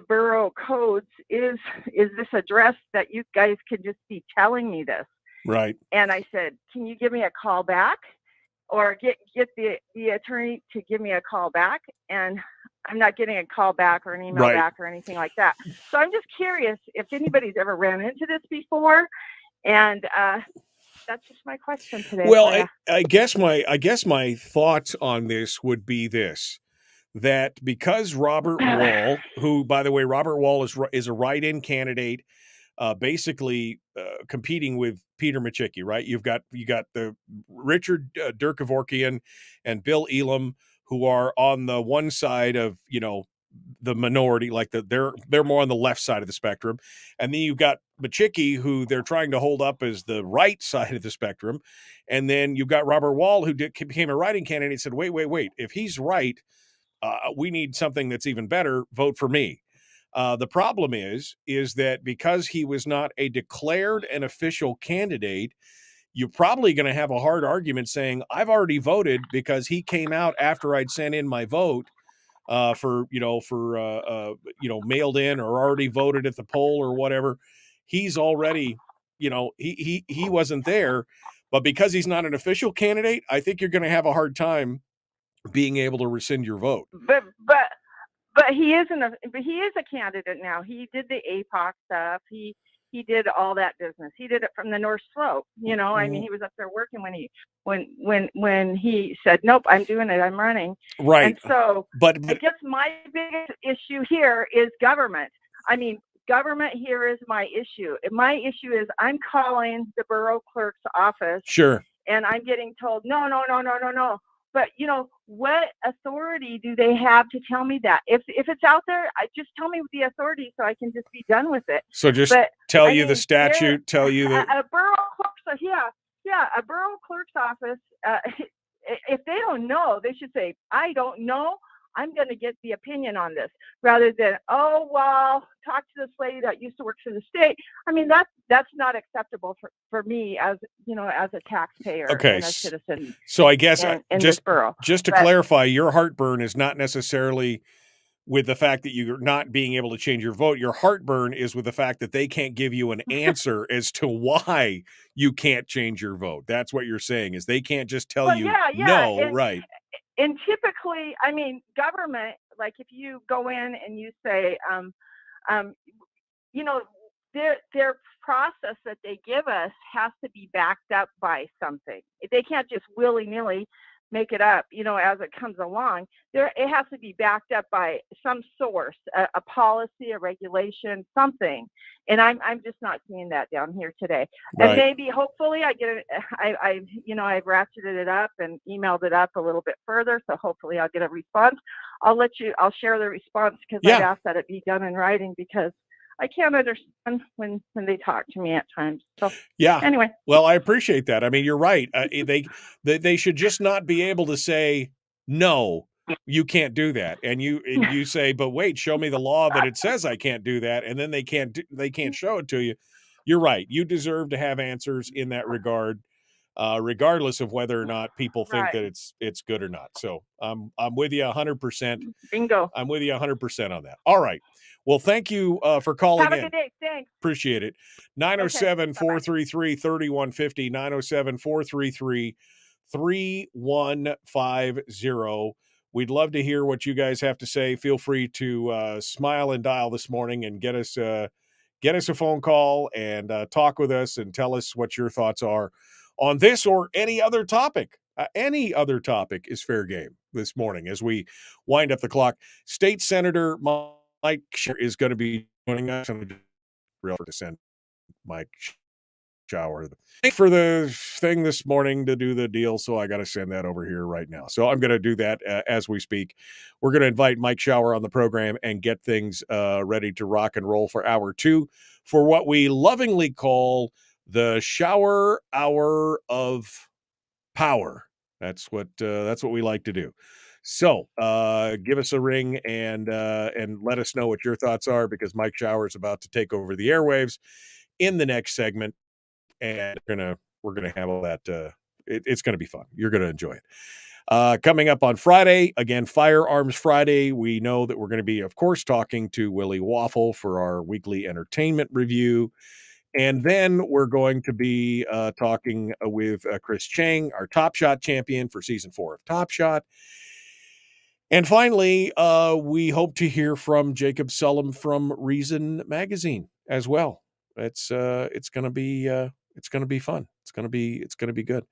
Speaker 9: borough codes is this address that you guys can just be telling me this?
Speaker 7: Right.
Speaker 9: And I said, can you give me a call back, or get the attorney to give me a call back? And I'm not getting a call back or an email back or anything like that. So I'm just curious if anybody's ever ran into this before. And that's just my question today.
Speaker 7: Well, I guess my thoughts on this would be this: that because Robert Wall, who, by the way, Robert Wall is a write-in candidate, basically competing with Peter Micciche, right? You got the Richard Durkevorkian and Bill Elam, who are on the one side of the minority, like they're more on the left side of the spectrum. And then you've got Machicki, who they're trying to hold up as the right side of the spectrum. And then you've got Robert Wall, who became a writing candidate and said, wait, if he's right, we need something that's even better. Vote for me. The problem is that because he was not a declared and official candidate, you're probably going to have a hard argument saying, I've already voted because he came out after I'd sent in my vote mailed in or already voted at the poll or whatever. He's already, he wasn't there. But because he's not an official candidate, I think you're going to have a hard time being able to rescind your vote.
Speaker 9: But he isn't he is a candidate now. He did the APOC stuff. He did all that business. He did it from the North Slope. I mean, he was up there working when he said, nope, I'm doing it. I'm running.
Speaker 7: Right.
Speaker 9: And so
Speaker 7: but
Speaker 9: I guess my biggest issue here is government. I mean, government here is my issue. And my issue is I'm calling the borough clerk's office.
Speaker 7: Sure.
Speaker 9: And I'm getting told, no. But what authority do they have to tell me that? If it's out there, just tell me the authority so I can just be done with it.
Speaker 7: So just tell you the statute, tell you that
Speaker 9: a borough clerk's, a borough clerk's office. If they don't know, they should say, I don't know. I'm going to get the opinion on this, rather than, talk to this lady that used to work for the state. I mean, that's not acceptable for me as a taxpayer and a citizen.
Speaker 7: So I guess
Speaker 9: in
Speaker 7: just
Speaker 9: this borough.
Speaker 7: To clarify, your heartburn is not necessarily with the fact that you're not being able to change your vote. Your heartburn is with the fact that they can't give you an answer as to why you can't change your vote. That's what you're saying, is they can't just tell you no, right.
Speaker 9: And typically, I mean, government, like if you go in and you say, their process that they give us has to be backed up by something. They can't just willy-nilly make it up, as it comes along. It has to be backed up by some source, a policy, a regulation, something. And I'm just not seeing that down here today. Right. And maybe, hopefully, I've ratcheted it up and emailed it up a little bit further. So hopefully, I'll get a response. I'll share the response because I've asked that it be done in writing, because I can't understand when they talk to me at times. So anyway.
Speaker 7: Well, I appreciate that. I mean, you're right. They should just not be able to say, no, you can't do that. And you say, but wait, show me the law that it says I can't do that. And then they can't show it to you. You're right. You deserve to have answers in that regard, regardless of whether or not people think that it's good or not. So I'm with you 100%.
Speaker 9: Bingo.
Speaker 7: I'm with you 100% on that. All right. Well, thank you for calling in.
Speaker 9: Have a good day. Thanks.
Speaker 7: Appreciate it. 907-433-3150, 907-433-3150. We'd love to hear what you guys have to say. Feel free to smile and dial this morning and get us a phone call and talk with us and tell us what your thoughts are on this or any other topic. Any other topic is fair game this morning as we wind up the clock. State Senator Mike is going to be joining us. I'm real to send Mike Shower for the thing this morning to do the deal, so I got to send that over here right now. So I'm going to do that as we speak. We're going to invite Mike Shower on the program and get things ready to rock and roll for hour 2 for what we lovingly call the Shower Hour of Power. That's what we like to do. So give us a ring and let us know what your thoughts are, because Mike Shower is about to take over the airwaves in the next segment, and we're gonna have all that. It's gonna be fun. You're gonna enjoy it. Coming up on Friday, again, Firearms Friday. We know that we're going to be, of course, talking to Willie Waffle for our weekly entertainment review. And then we're going to be talking with Chris Chang, our Top Shot champion for season 4 of Top Shot. And finally, we hope to hear from Jacob Sullum from Reason Magazine as well. It's going to be fun. It's going to be good.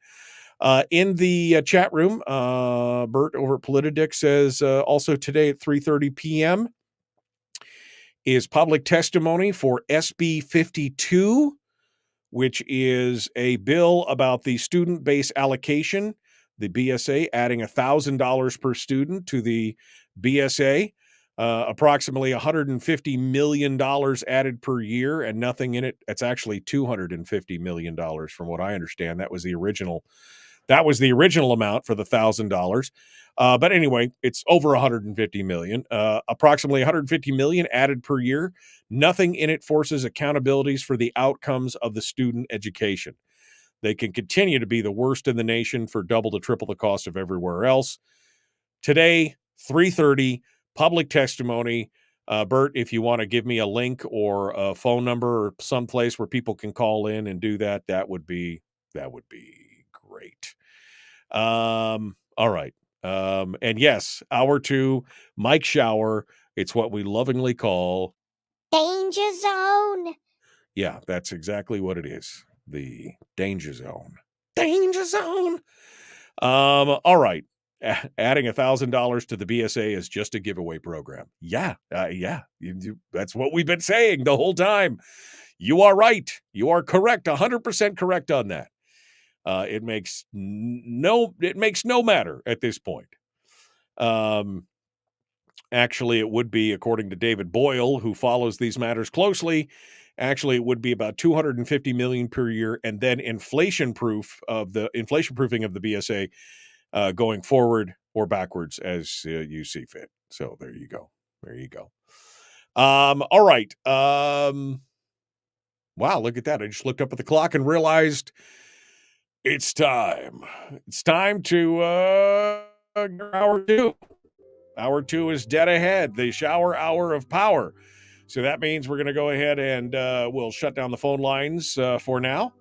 Speaker 7: In the chat room, Bert over at Politidic says also today at 3:30 p.m. is public testimony for SB 52, which is a bill about the student-based allocation, the BSA, adding $1,000 per student to the BSA. approximately $150 million added per year and nothing in it. It's actually $250 million from what I understand. That was the original amount for the $1,000. But anyway, it's over 150 million, approximately 150 million added per year. Nothing in it forces accountabilities for the outcomes of the student education. They can continue to be the worst in the nation for double to triple the cost of everywhere else. Today, 3:30, public testimony. Bert, if you want to give me a link or a phone number or someplace where people can call in and do that, that would be great. All right. And yes, hour 2, Mike Shower. It's what we lovingly call
Speaker 10: Danger Zone.
Speaker 7: Yeah, that's exactly what it is. The Danger Zone. Danger Zone. All right. Adding $1,000 to the BSA is just a giveaway program. Yeah. That's what we've been saying the whole time. You are right. You are correct. 100% correct on that. It makes no matter at this point. Actually, it would be, according to David Boyle, who follows these matters closely, actually it would be about $250 million per year, and then inflation proofing of the BSA going forward or backwards as you see fit. So there you go. All right. Wow, look at that. I just looked up at the clock and realized it's time. It's time to hour 2. Hour 2 is dead ahead, the shower hour of power. So that means we're going to go ahead and we'll shut down the phone lines for now.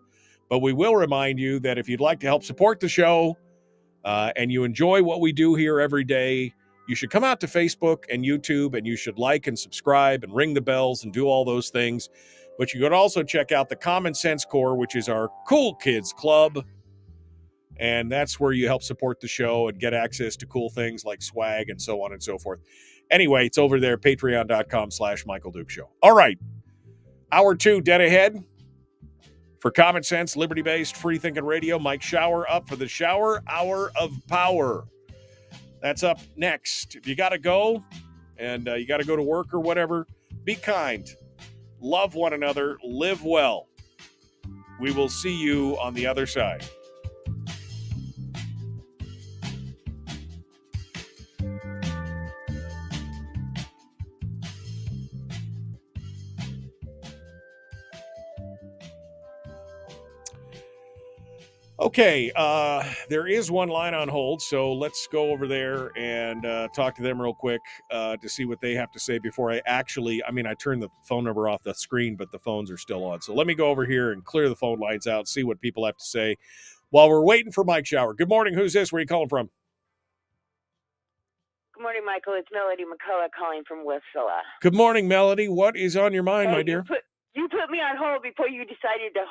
Speaker 7: But we will remind you that if you'd like to help support the show and you enjoy what we do here every day, you should come out to Facebook and YouTube and you should like and subscribe and ring the bells and do all those things. But you could also check out the Common Sense Corps, which is our Cool Kids Club. And that's where you help support the show and get access to cool things like swag and so on and so forth. Anyway, it's over there, patreon.com/Michael Duke Show. All right. Hour 2 dead ahead. For Common Sense, liberty-based, free-thinking radio, Mike Shower up for the shower hour of power. That's up next. If you got to go and you got to go to work or whatever, be kind. Love one another. Live well. We will see you on the other side. Okay, there is one line on hold, so let's go over there and talk to them real quick to see what they have to say before I turned the phone number off the screen, but the phones are still on. So let me go over here and clear the phone lines out, see what people have to say while we're waiting for Mike Shower. Good morning. Who's this? Where are you calling from?
Speaker 11: Good morning, Michael. It's Melody McCullough calling from Westphalia.
Speaker 7: Good morning, Melody. What is on your mind, my dear?
Speaker 11: You put me on hold before you decided to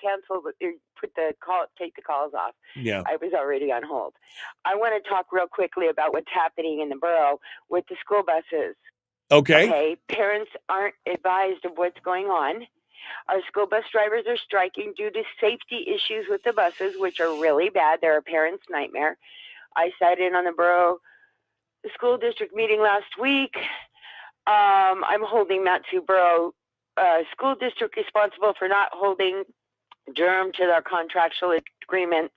Speaker 11: cancel, take the calls off.
Speaker 7: Yeah.
Speaker 11: I was already on hold. I want to talk real quickly about what's happening in the borough with the school buses.
Speaker 7: Okay.
Speaker 11: Parents aren't advised of what's going on. Our school bus drivers are striking due to safety issues with the buses, which are really bad. They're a parent's nightmare. I sat in on the borough school district meeting last week. I'm holding Matsu Borough School District responsible for not holding Durham to their contractual agreements,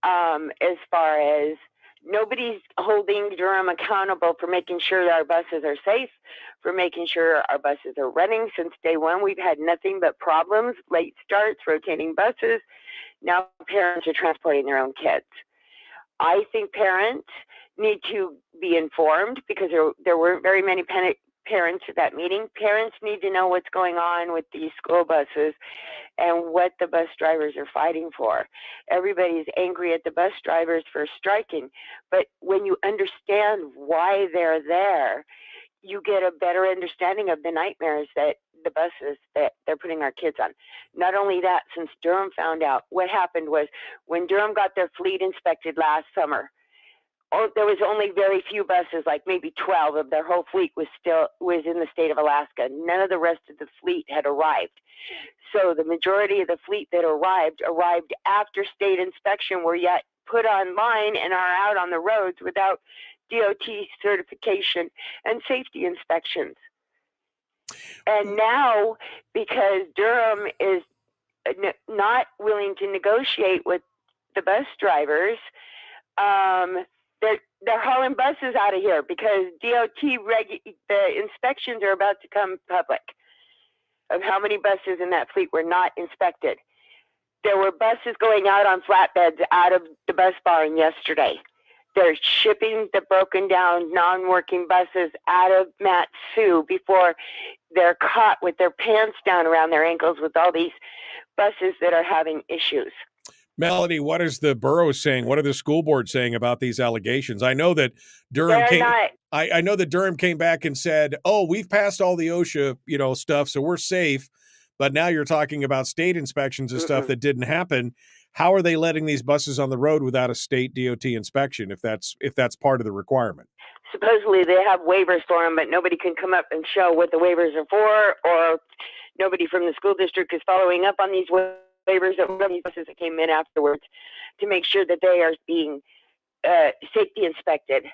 Speaker 11: as far as nobody's holding Durham accountable for making sure that our buses are safe, for making sure our buses are running. Since day one, we've had nothing but problems, late starts, rotating buses. Now parents are transporting their own kids. I think parents need to be informed because there weren't very many parents at that meeting. Parents need to know what's going on with these school buses and what the bus drivers are fighting for. Everybody's angry at the bus drivers for striking, but when you understand why they're there, you get a better understanding of the nightmares that the buses that they're putting our kids on. Not only that, since Durham found out, what happened was when Durham got their fleet inspected last summer, there was only very few buses, like maybe 12 of their whole fleet was in the state of Alaska. None of the rest of the fleet had arrived. So the majority of the fleet that arrived after state inspection, were yet put online and are out on the roads without DOT certification and safety inspections. And now, because Durham is not willing to negotiate with the bus drivers, they're hauling buses out of here because the inspections are about to come public of how many buses in that fleet were not inspected. There were buses going out on flatbeds out of the bus barn yesterday. They're shipping the broken down, non-working buses out of Matsu before they're caught with their pants down around their ankles with all these buses that are having issues.
Speaker 7: Melody, what is the borough saying? What are the school boards saying about these allegations? I know that Durham I know that Durham came back and said, "Oh, we've passed all the OSHA, stuff, so we're safe." But now you're talking about state inspections and stuff that didn't happen. How are they letting these buses on the road without a state DOT inspection if that's part of the requirement?
Speaker 11: Supposedly they have waivers for them, but nobody can come up and show what the waivers are for, or nobody from the school district is following up on these waivers of these buses that came in afterwards to make sure that they are being safety inspected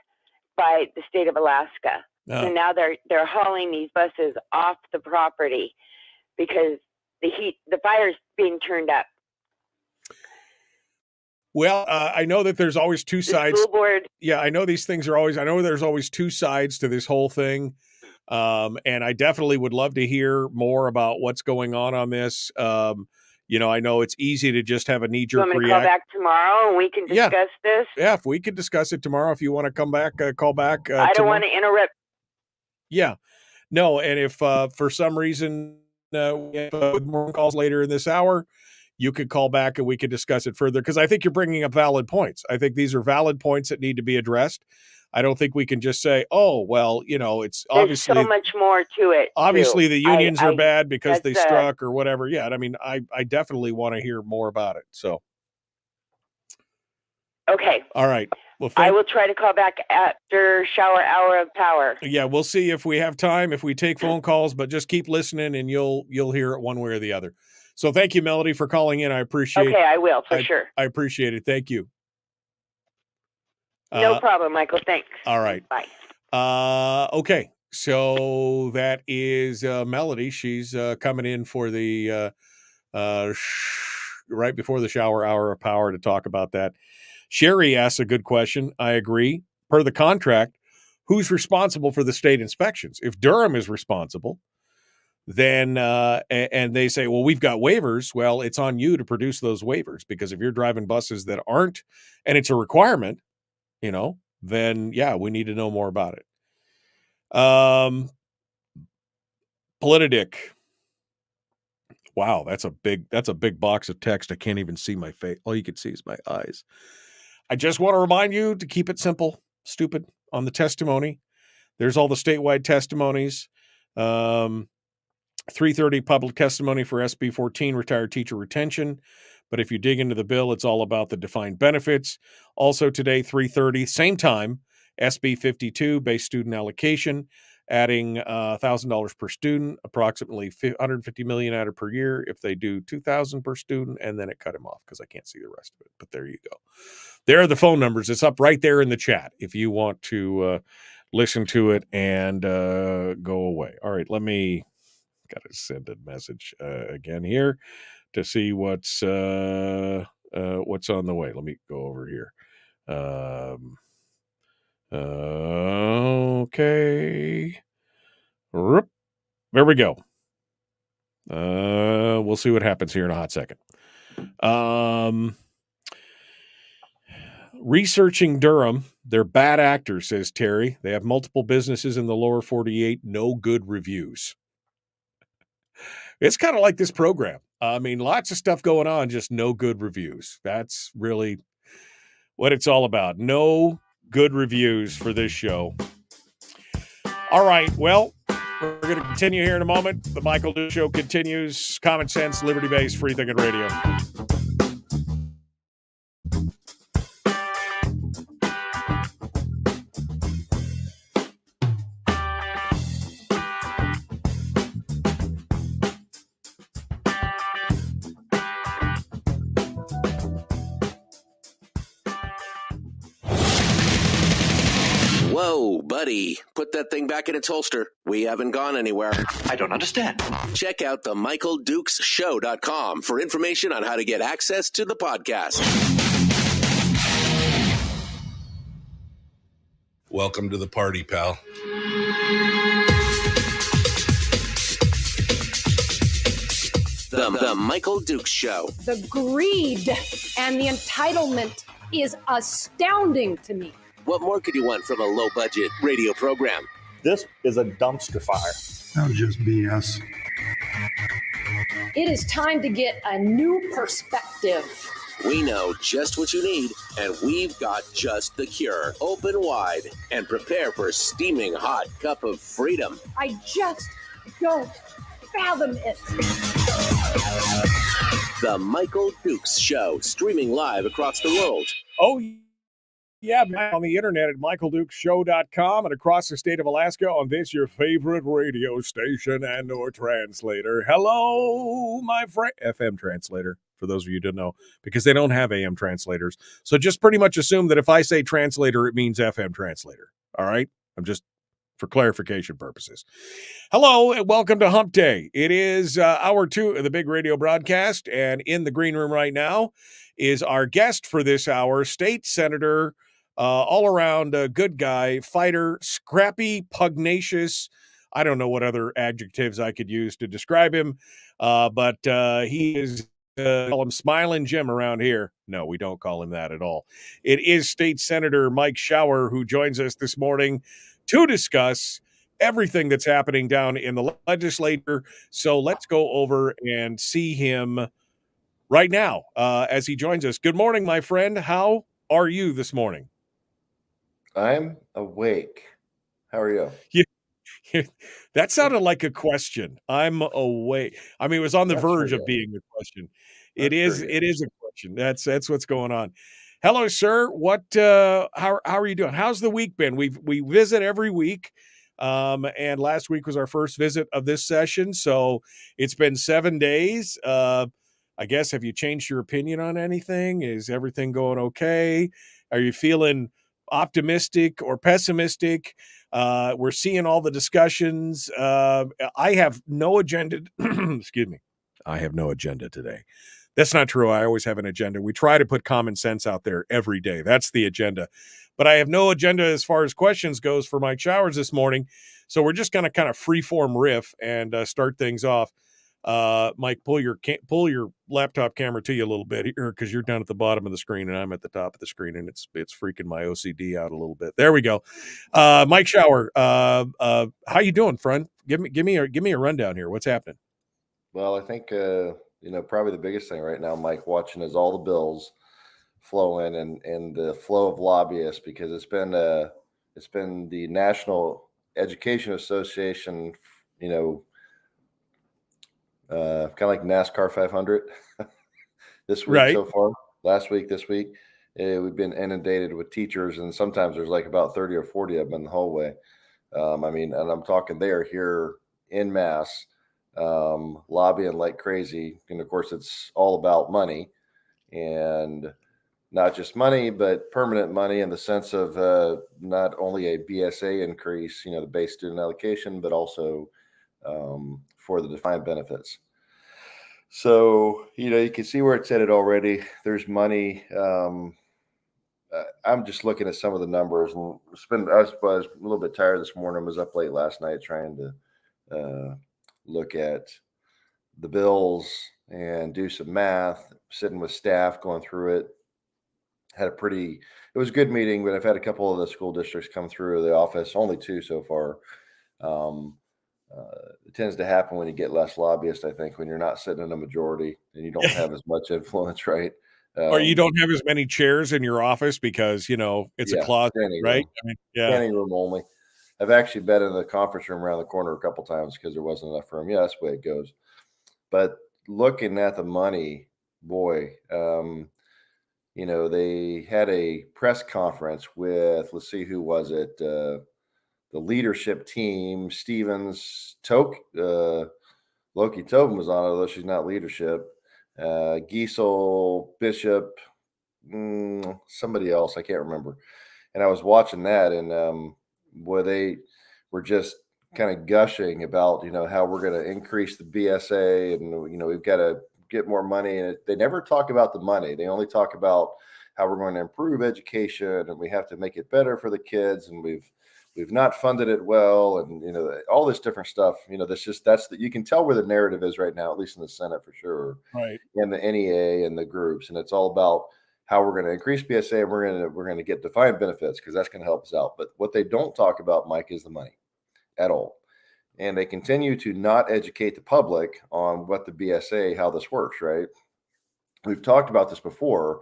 Speaker 11: by the state of Alaska. So now they're hauling these buses off the property because the fire's being turned up.
Speaker 7: Well, I know that there's always two sides.
Speaker 11: School board.
Speaker 7: Yeah, I know these things are always. I know there's always two sides to this whole thing, and I definitely would love to hear more about what's going on this. I know it's easy to just have a knee-jerk reaction.
Speaker 11: Call back tomorrow and we can discuss this.
Speaker 7: Yeah, if we could discuss it tomorrow, if you want to come back, call back.
Speaker 11: I don't want to interrupt.
Speaker 7: Yeah, no, and if for some reason with more calls later in this hour, you could call back and we could discuss it further, because I think you're bringing up valid points. I think these are valid points that need to be addressed. I don't think we can just say, "Oh, well, it's obviously
Speaker 11: there's so much more to it."
Speaker 7: Obviously, the unions are bad because they struck or whatever. Yeah, I mean, I definitely want to hear more about it. So,
Speaker 11: okay,
Speaker 7: all right. Well,
Speaker 11: I will try to call back after shower hour of power.
Speaker 7: Yeah, we'll see if we have time, if we take phone calls, but just keep listening and you'll hear it one way or the other. So thank you, Melody, for calling in. I appreciate it.
Speaker 11: Okay, I will, for sure.
Speaker 7: I appreciate it. Thank you.
Speaker 11: No problem, Michael. Thanks.
Speaker 7: All right.
Speaker 11: Bye.
Speaker 7: Okay, so that is Melody. She's coming in for the right before the shower hour of power to talk about that. Sherry asks a good question. I agree. Per the contract, who's responsible for the state inspections? If Durham is responsible, then and they say, well, we've got waivers. Well, it's on you to produce those waivers, because if you're driving buses that aren't, and it's a requirement, then yeah, we need to know more about it. Politidic. Wow, that's a big box of text. I can't even see my face. All you can see is my eyes. I just want to remind you to keep it simple, stupid, on the testimony. There's all the statewide testimonies. 3:30 public testimony for SB 14, retired teacher retention. But if you dig into the bill, it's all about the defined benefits. Also today, 3:30, same time, SB 52, base student allocation, adding $1,000 per student, approximately $150 million added per year if they do $2,000 per student, and then it cut him off because I can't see the rest of it. But there you go. There are the phone numbers. It's up right there in the chat if you want to listen to it and go away. All right, got to send a message again here to see what's on the way. Let me go over here. Okay. There we go. We'll see what happens here in a hot second. Researching Durham, they're bad actors, says Terry. They have multiple businesses in the lower 48, no good reviews. It's kind of like this program. I mean, lots of stuff going on, just no good reviews. That's really what it's all about. No good reviews for this show. All right, well, we're going to continue here in a moment. The Michael Duke Show continues. Common sense, liberty-based, free-thinking radio.
Speaker 1: Whoa, buddy, put that thing back in its holster. We haven't gone anywhere.
Speaker 12: I don't understand.
Speaker 1: Check out the MichaelDukesShow.com for information on how to get access to the podcast.
Speaker 13: Welcome to the party, pal.
Speaker 1: The Michael Dukes Show.
Speaker 4: The greed and the entitlement is astounding to me.
Speaker 1: What more could you want from a low-budget radio program?
Speaker 5: This is a dumpster fire.
Speaker 6: That was just BS.
Speaker 4: It is time to get a new perspective.
Speaker 1: We know just what you need, and we've got just the cure. Open wide and prepare for a steaming hot cup of freedom.
Speaker 4: I just don't fathom it.
Speaker 1: The Michael Dukes Show, streaming live across the world.
Speaker 7: Oh, yeah, on the internet at michaeldukeshow.com and across the state of Alaska on this, your favorite radio station and or translator. Hello, my friend. FM translator, for those of you who don't know, because they don't have AM translators. So just pretty much assume that if I say translator, it means FM translator. All right? I'm just for clarification purposes. Hello, and welcome to Hump Day. It is hour 2 of the big radio broadcast, and in the green room right now is our guest for this hour, State Senator, all-around good guy, fighter, scrappy, pugnacious. I don't know what other adjectives I could use to describe him, but he is, call him Smiling Jim around here. No, we don't call him that at all. It is State Senator Mike Shower who joins us this morning to discuss everything that's happening down in the legislature. So let's go over and see him right now as he joins us. Good morning, my friend. How are you this morning?
Speaker 14: I'm awake. How are you?
Speaker 7: That sounded like a question. I'm awake. I mean, it was on the verge of being a question. It is a question. That's what's going on. Hello, sir. What how are you doing? How's the week been? We visit every week. And last week was our first visit of this session, so it's been 7 days. I guess, have you changed your opinion on anything? Is everything going okay? Are you feeling optimistic or pessimistic? We're seeing all the discussions. I have no agenda. Excuse me. I have no agenda today. That's not true. I always have an agenda. We try to put common sense out there every day. That's the agenda. But I have no agenda as far as questions goes for Mike Showers this morning. So we're just going to kind of freeform riff and start things off. Mike, pull your laptop camera to you a little bit here because you're down at the bottom of the screen and I'm at the top of the screen, and it's freaking my OCD out a little bit. There we go. Mike Shower, how you doing, friend? Give me a rundown here. What's happening?
Speaker 14: Well, I think probably the biggest thing right now, Mike, watching is all the bills flow in and the flow of lobbyists, because it's been the National Education Association, kind of like NASCAR 500 this week
Speaker 7: right.
Speaker 14: So far. Last week, this week, we've been inundated with teachers, and sometimes there's like about 30 or 40 of them in the hallway. And I'm talking they are here en masse, lobbying like crazy. And of course, it's all about money, and not just money, but permanent money in the sense of not only a BSA increase, the base student allocation, but also for the defined benefits. So, you can see where it's headed already. There's money. I'm just looking at some of the numbers, and I was a little bit tired this morning. I was up late last night trying to look at the bills and do some math, sitting with staff, going through it. It was a good meeting, but I've had a couple of the school districts come through the office, only 2 so far. It tends to happen when you get less lobbyists, I think, when you're not sitting in a majority and you don't have as much influence, right?
Speaker 7: Or you don't have as many chairs in your office because, it's a closet, right?
Speaker 14: Standing room only. I've actually been in the conference room around the corner a couple times because there wasn't enough room. Yeah, that's the way it goes. But looking at the money, boy, they had a press conference with, let's see, who was it? The leadership team, Stevens, Loki Tobin was on it, although she's not leadership. Giesel, Bishop, somebody else, I can't remember. And I was watching that, and boy, they were just kind of gushing about, how we're going to increase the BSA and, we've got to get more money. And they never talk about the money. They only talk about how we're going to improve education and we have to make it better for the kids. And we've not funded it well. And, all this different stuff, you can tell where the narrative is right now, at least in the Senate for sure.
Speaker 7: Right.
Speaker 14: And the NEA and the groups. And it's all about how we're going to increase BSA and we're going to get defined benefits because that's going to help us out. But what they don't talk about, Mike, is the money at all. And they continue to not educate the public on what the BSA, how this works, right? We've talked about this before.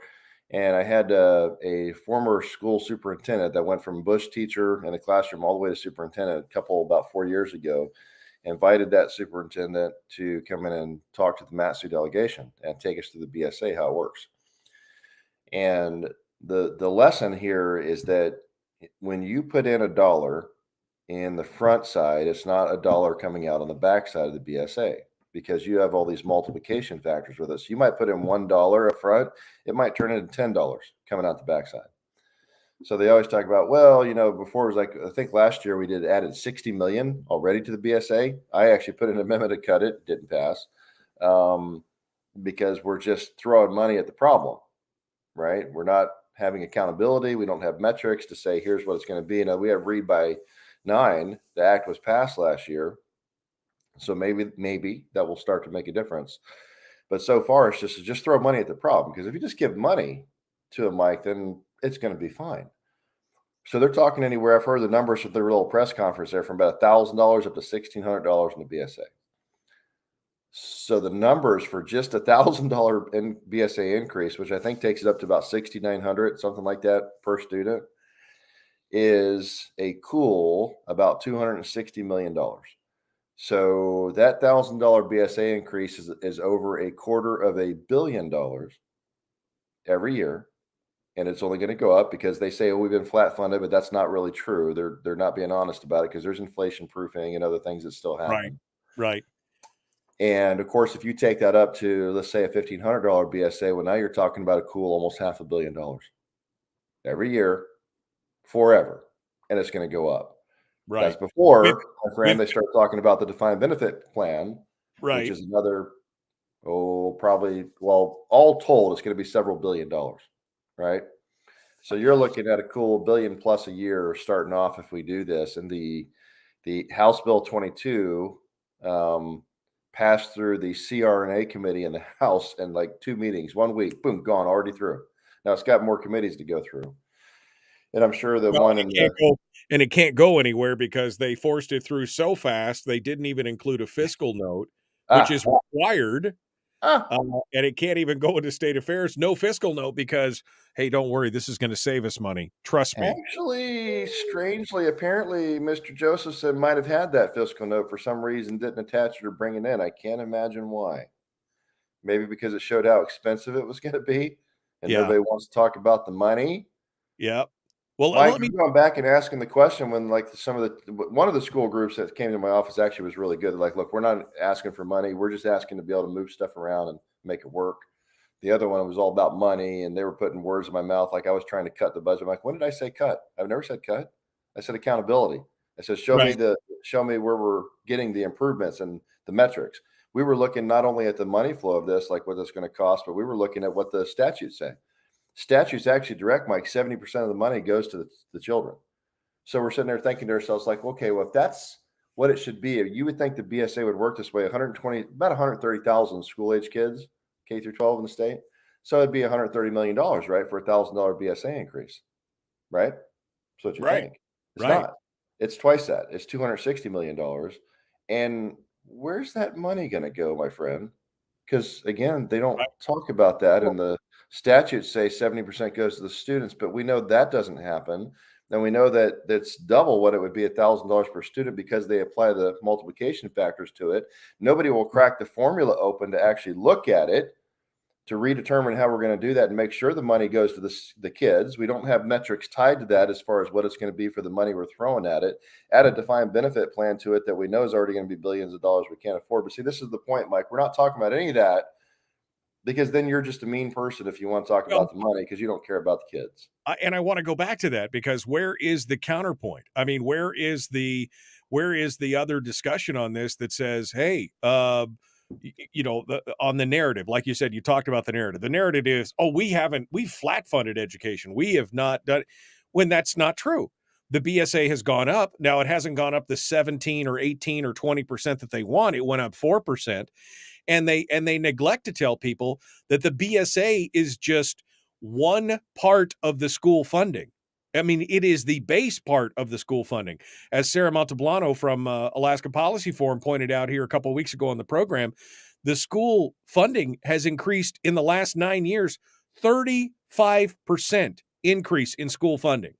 Speaker 14: And I had a former school superintendent that went from Bush teacher in the classroom all the way to superintendent about 4 years ago. Invited that superintendent to come in and talk to the Matsu delegation and take us through the BSA, how it works. And the lesson here is that when you put in $1 in the front side, it's not $1 coming out on the back side of the BSA because you have all these multiplication factors with us. You might put in $1 up front, it might turn into $10 coming out the backside. So they always talk about, before it was I think last year we added 60 million already to the BSA. I actually put in an amendment to cut it, didn't pass, because we're just throwing money at the problem, right? We're not having accountability. We don't have metrics to say, here's what it's going to be. Now we have read by 9. The act was passed last year. So maybe that will start to make a difference. But so far it's just throw money at the problem. Because if you just give money to a Mike, then it's going to be fine. So they're talking anywhere. I've heard the numbers at their little press conference there from about $1,000 up to $1,600 in the BSA. So the numbers for just $1,000 in BSA increase, which I think takes it up to about $6,900, something like that per student, is a cool about $260 million. So that $1,000 BSA increase is over $250 million every year. And it's only going to go up because they say, we've been flat funded, but that's not really true. They're not being honest about it because there's inflation proofing and other things that still happen.
Speaker 7: Right.
Speaker 14: And of course, if you take that up to, let's say, a $1,500 BSA, well, now you're talking about a cool almost $500 million every year forever. And it's going to go up.
Speaker 7: Right.
Speaker 14: That's before, my friend, they start talking about the defined benefit plan, which is another, probably, all told, it's going to be several $1 billion. Right. So you're looking at a cool $1 billion plus a year starting off if we do this. And the House Bill 22 passed through the CRNA committee in the House in 2 meetings, 1 week, boom, gone, already through. Now it's got more committees to go through. And I'm sure
Speaker 7: it can't go anywhere because they forced it through so fast. They didn't even include a fiscal note, which is required. And it can't even go into state affairs. No fiscal note because, hey, don't worry, this is going to save us money. Trust me.
Speaker 14: Actually, strangely, apparently, Mr. Josephson might have had that fiscal note for some reason, didn't attach it or bring it in. I can't imagine why. Maybe because it showed how expensive it was going to be, and nobody wants to talk about the money.
Speaker 7: Yeah. Well,
Speaker 14: Mike, going back and asking the question when one of the school groups that came to my office actually was really good. Look, we're not asking for money. We're just asking to be able to move stuff around and make it work. The other one was all about money, and they were putting words in my mouth like I was trying to cut the budget. I'm like, when did I say cut? I've never said cut. I said accountability. I said, show me where we're getting the improvements and the metrics. We were looking not only at the money flow of this, like what it's going to cost, but we were looking at what the statutes say. Statutes actually direct, Mike, 70% of the money goes to the children. So we're sitting there thinking to ourselves, okay, well, if that's what it should be, you would think the BSA would work this way. About 130,000 school age kids, K through 12 in the state. So it'd be $130 million, right, for $1,000 BSA increase, right? So what you think? It's not. It's twice that. It's $260 million. And where's that money going to go, my friend? Because again, they don't talk about that, and the statutes say 70% goes to the students, but we know that doesn't happen. And we know that that's double what it would be $1,000 per student because they apply the multiplication factors to it. Nobody will crack the formula open to actually look at it to redetermine how we're going to do that and make sure the money goes to the kids. We don't have metrics tied to that as far as what it's going to be for the money we're throwing at it. Add a defined benefit plan to it that we know is already going to be billions of dollars we can't afford. But see, this is the point, Mike. We're not talking about any of that because then you're just a mean person if you want to talk about the money because you don't care about the kids.
Speaker 7: And I want to go back to that because where is the counterpoint? I mean, where is the other discussion on this that says, hey, on the narrative, like you said, you talked about the narrative. The narrative is, oh, we've flat funded education. We have not done, when that's not true. The BSA has gone up. Now it hasn't gone up the 17 or 18 or 20% that they want. It went up 4%. And they neglect to tell people that the BSA is just one part of the school funding. I mean, it is the base part of the school funding. As Sarah Monteblano from Alaska Policy Forum pointed out here a couple of weeks ago on the program, the school funding has increased in the last 9 years, 35% increase in school funding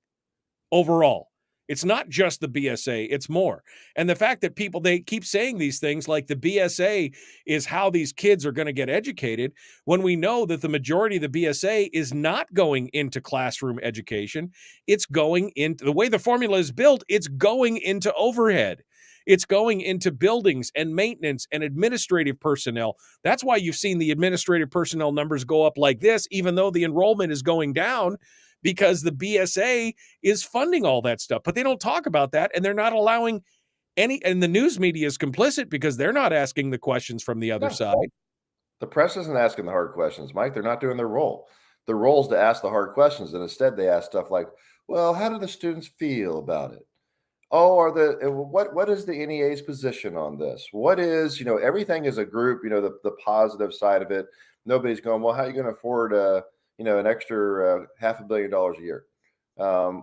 Speaker 7: overall. It's not just the BSA, it's more. And the fact that they keep saying these things like the BSA is how these kids are going to get educated, when we know that the majority of the BSA is not going into classroom education. It's going into, the way the formula is built, it's going into overhead. It's going into buildings and maintenance and administrative personnel. That's why you've seen the administrative personnel numbers go up like this, even though the enrollment is going down, because the BSA is funding all that stuff. But they don't talk about that, and they're not allowing any, and the news media is complicit because they're not asking the questions from the other side.
Speaker 14: The press isn't asking the hard questions, Mike. They're not doing their role. Their role is to ask the hard questions, and instead they ask stuff like, well, how do the students feel about it? Oh, what is the NEA's position on this? What is, everything is a group, the positive side of it. Nobody's going, well, how are you going to afford an extra $500 million a year?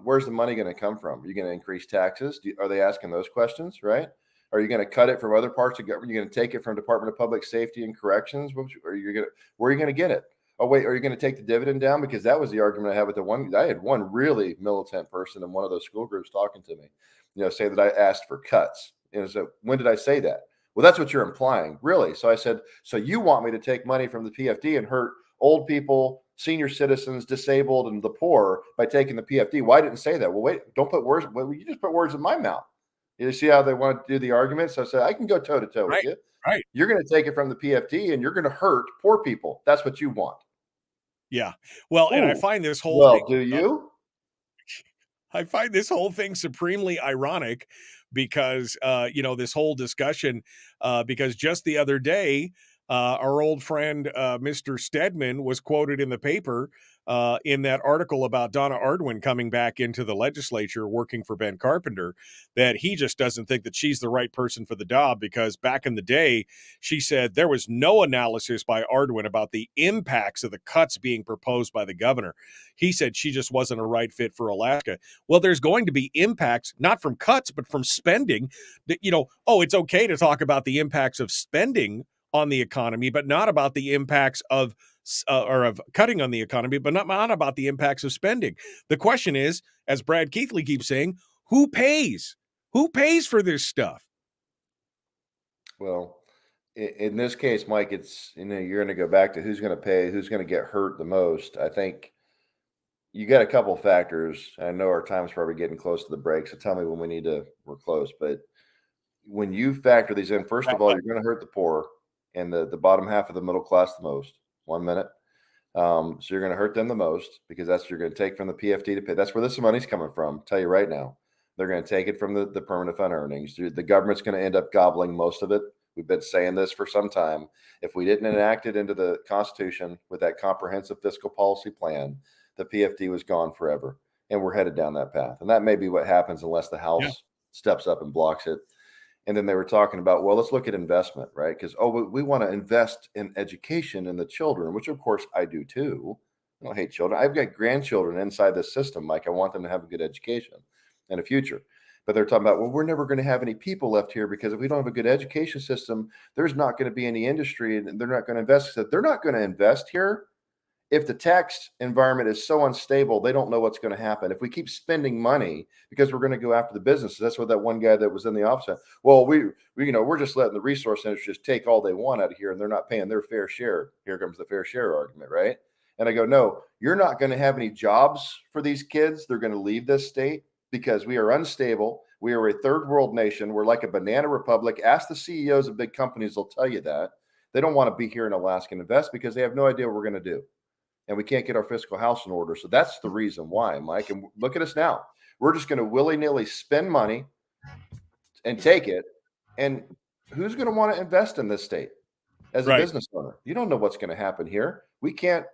Speaker 14: Where's the money going to come from? Are you going to increase taxes? Are they asking those questions, right? Are you going to cut it from other parts of government? Are you going to take it from Department of Public Safety and Corrections? Where are you going to get it? Oh, wait, are you going to take the dividend down? Because that was the argument I had with I had one really militant person in one of those school groups talking to me, say that I asked for cuts. So when did I say that? Well, that's what you're implying, really. So I said, so you want me to take money from the PFD and hurt old people, senior citizens, disabled, and the poor by taking the PFD? Why didn't say that? Well, wait, don't put words. Well, you just put words in my mouth. You see how they want to do the argument? So I said, I can go toe to toe with you.
Speaker 7: Right.
Speaker 14: You're going to take it from the PFD and you're going to hurt poor people. That's what you want.
Speaker 7: Yeah. Well, and I find this whole
Speaker 14: well,
Speaker 7: thing,
Speaker 14: do you?
Speaker 7: I find this whole thing supremely ironic because, this whole discussion, because just the other day, our old friend, Mr. Stedman, was quoted in the paper in that article about Donna Arduin coming back into the legislature working for Ben Carpenter, that he just doesn't think that she's the right person for the job because back in the day, she said there was no analysis by Arduin about the impacts of the cuts being proposed by the governor. He said she just wasn't a right fit for Alaska. Well, there's going to be impacts, not from cuts, but from spending. That, it's okay to talk about the impacts of spending on the economy, but not about the impacts of cutting on the economy, but not about the impacts of spending. The question is, as Brad Keithley keeps saying, who pays? Who pays for this stuff?
Speaker 14: Well, in this case, Mike, it's, you're going to go back to who's going to pay, who's going to get hurt the most. I think you got a couple of factors. I know our time's probably getting close to the break, so tell me when we're close. But when you factor these in, first of all, you're going to hurt the poor and the bottom half of the middle class the most. 1 minute. So you're going to hurt them the most because you're going to take from the PFD to pay. That's where this money's coming from. I'll tell you right now, they're going to take it from the permanent fund earnings. The government's going to end up gobbling most of it. We've been saying this for some time. If we didn't enact it into the Constitution with that comprehensive fiscal policy plan, the PFD was gone forever. And we're headed down that path. And that may be what happens unless the House steps up and blocks it. And then they were talking about, well, let's look at investment, right? Because, we want to invest in education and the children, which of course I do too. I don't hate children. I've got grandchildren inside this system, Mike. I want them to have a good education and a future. But they're talking about, well, we're never going to have any people left here because if we don't have a good education system, there's not going to be any industry and they're not going to invest. So they're not going to invest here. If the tax environment is so unstable, they don't know what's going to happen. If we keep spending money because we're going to go after the businesses, that's what that one guy that was in the office said. Well, we're just letting the resource centers just take all they want out of here, and they're not paying their fair share. Here comes the fair share argument, right? And I go, no, you're not going to have any jobs for these kids. They're going to leave this state because we are unstable. We are a third world nation. We're like a banana republic. Ask the CEOs of big companies; they'll tell you that. They don't want to be here in Alaska and invest because they have no idea what we're going to do. And we can't get our fiscal house in order. So that's the reason why, Mike. And look at us now. We're just going to willy-nilly spend money and take it. And who's going to want to invest in this state as a business owner? You don't know what's going to happen here. We can't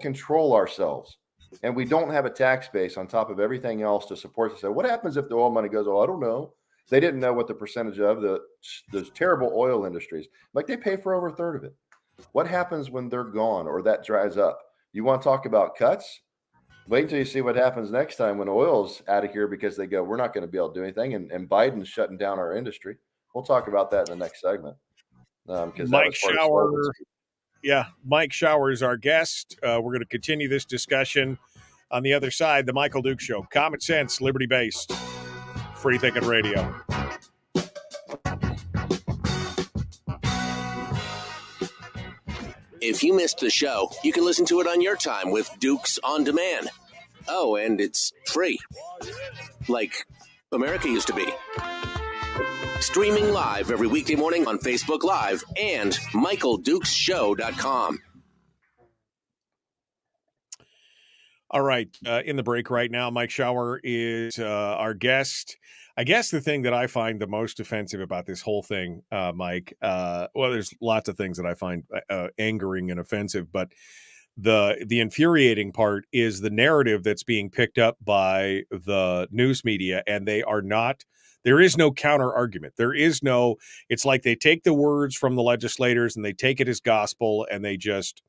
Speaker 14: control ourselves. And we don't have a tax base on top of everything else to support this. So what happens if the oil money goes, oh, I don't know. They didn't know what the percentage of those terrible oil industries, like they pay for over a third of it. What happens when they're gone or that dries up? You want to talk about cuts? Wait until you see what happens next time when oil's out of here because they go, we're not going to be able to do anything. And Biden's shutting down our industry. We'll talk about that in the next segment. Because
Speaker 7: Mike Shower. Yeah, Mike Shower is our guest. We're going to continue this discussion on the other side. The Michael Duke Show. Common sense, liberty-based, free thinking radio.
Speaker 1: If you missed the show, you can listen to it on your time with Dukes on Demand. Oh, and it's free. Like America used to be. Streaming live every weekday morning on Facebook Live and MichaelDukesShow.com.
Speaker 7: All right. In the break right now, Mike Shower is our guest. I guess the thing that I find the most offensive about this whole thing, Mike, well, there's lots of things that I find angering and offensive, but the infuriating part is the narrative that's being picked up by the news media, and they are not. There is no counter argument. There is no. It's like they take the words from the legislators and they take it as gospel, and they just.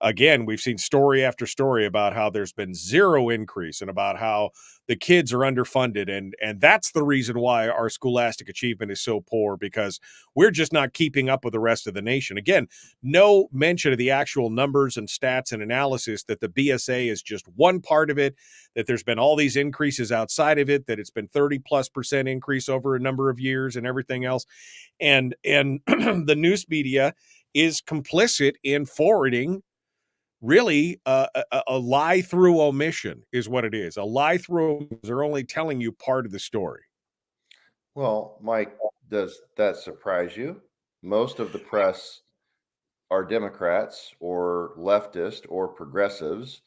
Speaker 7: Again, we've seen story after story about how there's been zero increase and about how the kids are underfunded. And that's the reason why our scholastic achievement is so poor, because we're just not keeping up with the rest of the nation. Again, no mention of the actual numbers and stats and analysis that the BSA is just one part of it, that there's been all these increases outside of it, that it's been 30+% increase over a number of years and everything else. And the news media is complicit in forwarding really a lie through omission is what it is. A lie through, they're only telling you part of the story.
Speaker 14: Well, Mike, does that surprise you? Most of the press are Democrats or leftist or progressives.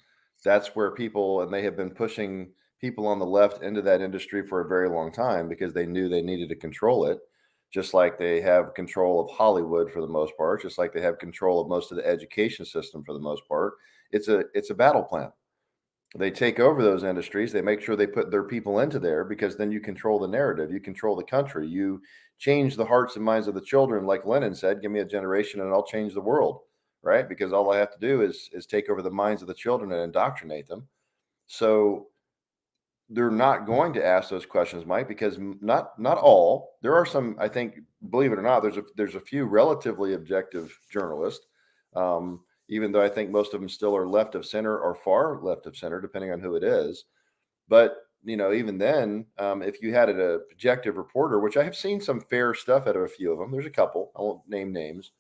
Speaker 14: That's where people, and they have been pushing people on the left into that industry for a very long time because they knew they needed to control it. Just like they have control of Hollywood for the most part, just like they have control of most of the education system for the most part. It's a battle plan. They take over those industries. They make sure they put their people into there because then you control the narrative. You control the country. You change the hearts and minds of the children. Like Lenin said, give me a generation and I'll change the world, right? Because all I have to do is take over the minds of the children and indoctrinate them. So they're not going to ask those questions, Mike, because not all. There are some, I think, believe it or not, there's a few relatively objective journalists, even though I think most of them still are left of center or far left of center, depending on who it is. But even then, if you had an objective reporter, which I have seen some fair stuff out of a few of them, there's a couple. I won't name names,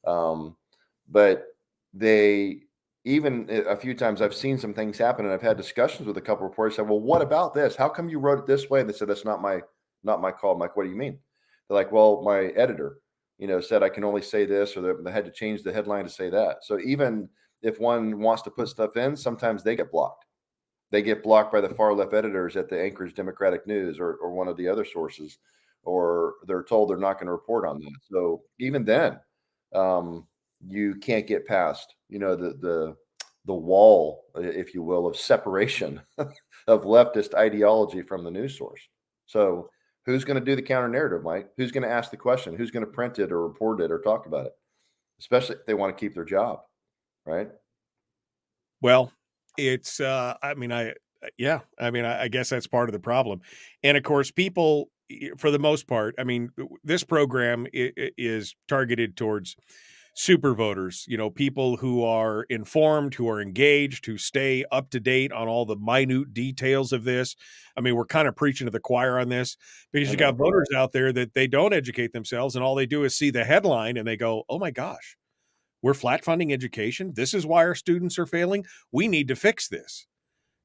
Speaker 14: but they. Even a few times I've seen some things happen and I've had discussions with a couple of reporters. Said, well, what about this? How come you wrote it this way? And they said, that's not my call. I'm like, what do you mean? They're like, well, my editor, said I can only say this, or they had to change the headline to say that. So even if one wants to put stuff in, sometimes they get blocked. They get blocked by the far left editors at the Anchorage Democratic News or one of the other sources, or they're told they're not going to report on that. So even then, you can't get past, the wall, if you will, of separation of leftist ideology from the news source. So who's going to do the counter narrative, Mike? Who's going to ask the question? Who's going to print it or report it or talk about it? Especially if they want to keep their job, right?
Speaker 7: Well, it's, I guess that's part of the problem. And of course, people, for the most part, this program is targeted towards super voters, people who are informed, who are engaged, who stay up to date on all the minute details of this. We're kind of preaching to the choir on this because you got voters out there that they don't educate themselves and all they do is see the headline and they go, oh my gosh, we're flat funding education. This is why our students are failing. We need to fix this.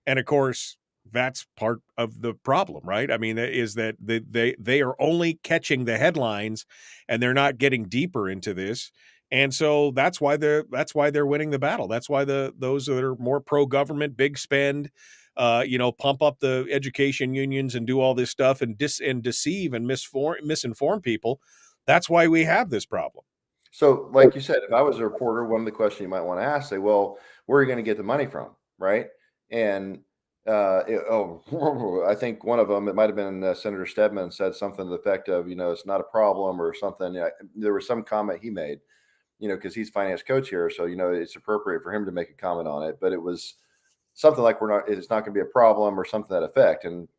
Speaker 7: And of course, that's part of the problem, right? Is that they are only catching the headlines and they're not getting deeper into this. And so that's why they're winning the battle. That's why those that are more pro-government, big spend, pump up the education unions and do all this stuff and deceive and misinform people. That's why we have this problem.
Speaker 14: So, like you said, if I was a reporter, one of the questions you might want to ask, say, well, where are you going to get the money from, right? And I think one of them, it might have been Senator Stedman, said something to the effect of, it's not a problem or something. There was some comment he made, because he's finance coach here, so it's appropriate for him to make a comment on it. But it was something like it's not going to be a problem or something to that effect. And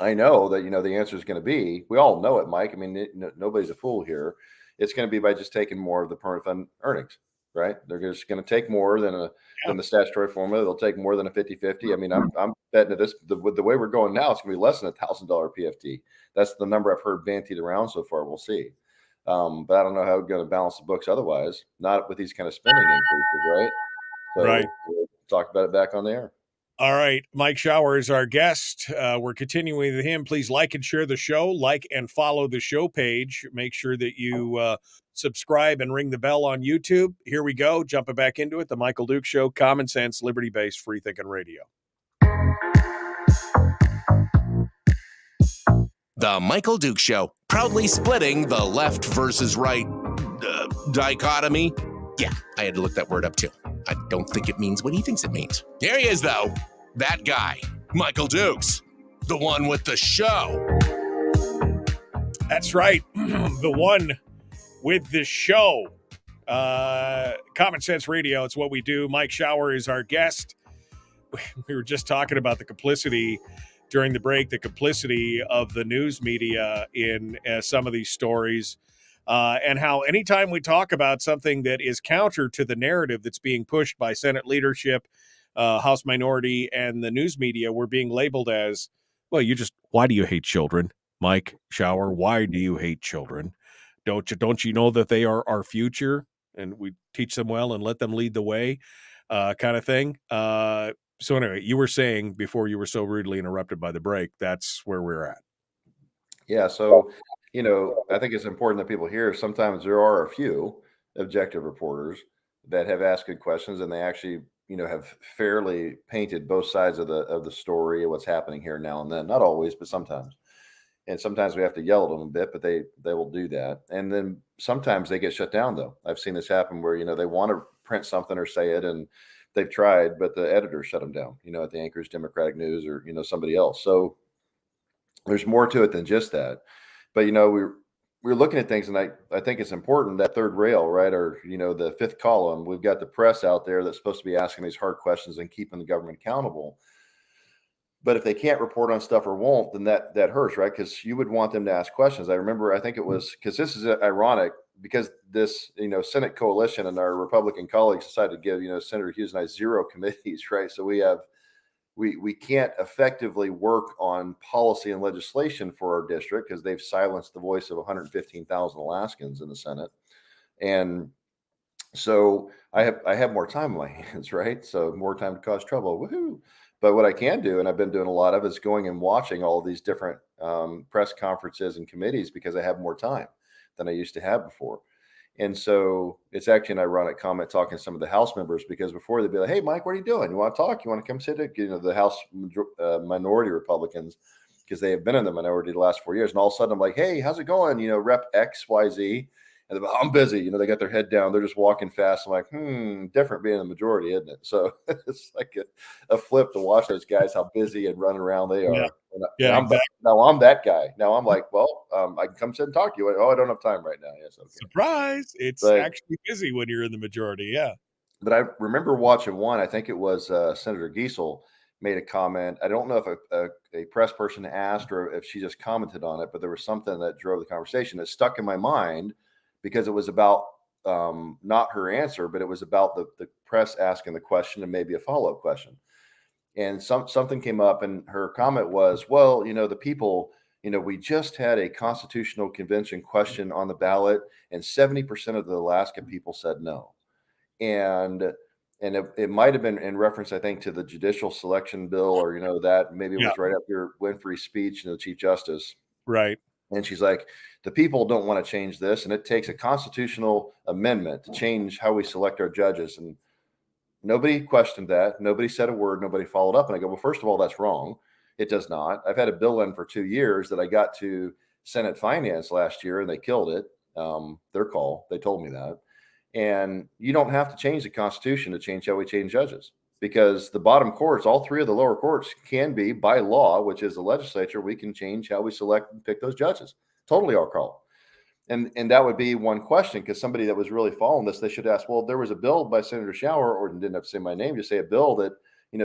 Speaker 14: I know that the answer is going to be, we all know it, Mike. I mean, nobody's a fool here. It's going to be by just taking more of the permanent fund earnings, right? They're just going to take more than the statutory formula. They'll take more than a 50-50. I mean, I'm betting this the way we're going now, it's going to be less than $1,000 PFT. That's the number I've heard bantied around so far. We'll see. But I don't know how we're going to balance the books otherwise, not with these kind of spending increases, right? So
Speaker 7: right.
Speaker 14: We'll talk about it back on the air.
Speaker 7: All right. Mike Shower is our guest. We're continuing with him. Please like and share the show, like and follow the show page. Make sure that you subscribe and ring the bell on YouTube. Here we go. Jumping back into it. The Michael Duke Show, common sense, liberty-based, free thinking radio.
Speaker 1: The Michael Duke Show, proudly splitting the left versus right dichotomy. Yeah, I had to look that word up too. I don't think it means what he thinks it means. Here he is, though. That guy, Michael Dukes, the one with the show.
Speaker 7: That's right. The one with the show. Common Sense Radio, it's what we do. Mike Shower is our guest. We were just talking about the complicity during the break, the complicity of the news media in some of these stories. And how anytime we talk about something that is counter to the narrative that's being pushed by Senate leadership, House minority, and the news media, we're being labeled as, well, why do you hate children, Mike Shower? Why do you hate children? Don't you know that they are our future and we teach them well and let them lead the way, kind of thing. So anyway, you were saying before you were so rudely interrupted by the break, that's where we're at.
Speaker 14: Yeah. So, I think it's important that people hear sometimes there are a few objective reporters that have asked good questions and they actually, have fairly painted both sides of the story of what's happening here now and then. Not always, but sometimes. And sometimes we have to yell at them a bit, but they will do that. And then sometimes they get shut down, though. I've seen this happen where, they want to print something or say it and they've tried, but the editor shut them down, at the Anchorage Democratic News or, somebody else. So there's more to it than just that. But, we're looking at things, and I think it's important that third rail, right, or, the fifth column, we've got the press out there that's supposed to be asking these hard questions and keeping the government accountable. But if they can't report on stuff or won't, then that hurts, right? Because you would want them to ask questions. I remember, I think it was, because this is ironic, because this, Senate coalition and our Republican colleagues decided to give, Senator Hughes and I 0 committees, right? So we can't effectively work on policy and legislation for our district because they've silenced the voice of 115,000 Alaskans in the Senate. And so I have more time on my hands, right? So more time to cause trouble. Woohoo. But what I can do, and I've been doing a lot of, is going and watching all these different press conferences and committees because I have more time than I used to have before. And so it's actually an ironic comment talking to some of the House members, because before they'd be like, hey, Mike, what are you doing? You want to talk? You want to come sit at, the House minority Republicans, because they have been in the minority the last 4 years. And all of a sudden I'm like, hey, how's it going? Rep XYZ. And they're like, I'm busy. They got their head down. They're just walking fast. I'm like, different being the majority, isn't it? So it's like a flip to watch those guys, how busy and running around they are.
Speaker 7: Yeah,
Speaker 14: exactly. Now I'm that guy. Now I'm like, well, I can come sit and talk to you. Oh, I don't have time right now. Yes, okay.
Speaker 7: Surprise. It's actually busy when you're in the majority. Yeah.
Speaker 14: But I remember watching one, I think it was Senator Giesel made a comment. I don't know if a press person asked or if she just commented on it, but there was something that drove the conversation that stuck in my mind, because it was about not her answer, but it was about the press asking the question and maybe a follow-up question. And something came up, and her comment was, well, the people, we just had a constitutional convention question on the ballot, and 70% of the Alaska people said no. And it might have been in reference, I think, to the judicial selection bill, or, that maybe it was right after Winfrey's speech, the Chief Justice.
Speaker 7: Right.
Speaker 14: And she's like, The people don't want to change this, and it takes a constitutional amendment to change how we select our judges. And nobody questioned that. Nobody said a word. Nobody followed up. And I go, well, first of all, that's wrong. It does not. I've had a bill in for 2 years that I got to Senate Finance last year, and they killed it. Their call. They told me that. And you don't have to change the Constitution to change how we change judges, because the bottom courts, all three of the lower courts, can be, by law, which is the legislature, we can change how we select and pick those judges. Totally our call. And that would be one question, because somebody that was really following this, they should ask, well, there was a bill by Senator Shower, or didn't have to say my name, just say a bill that,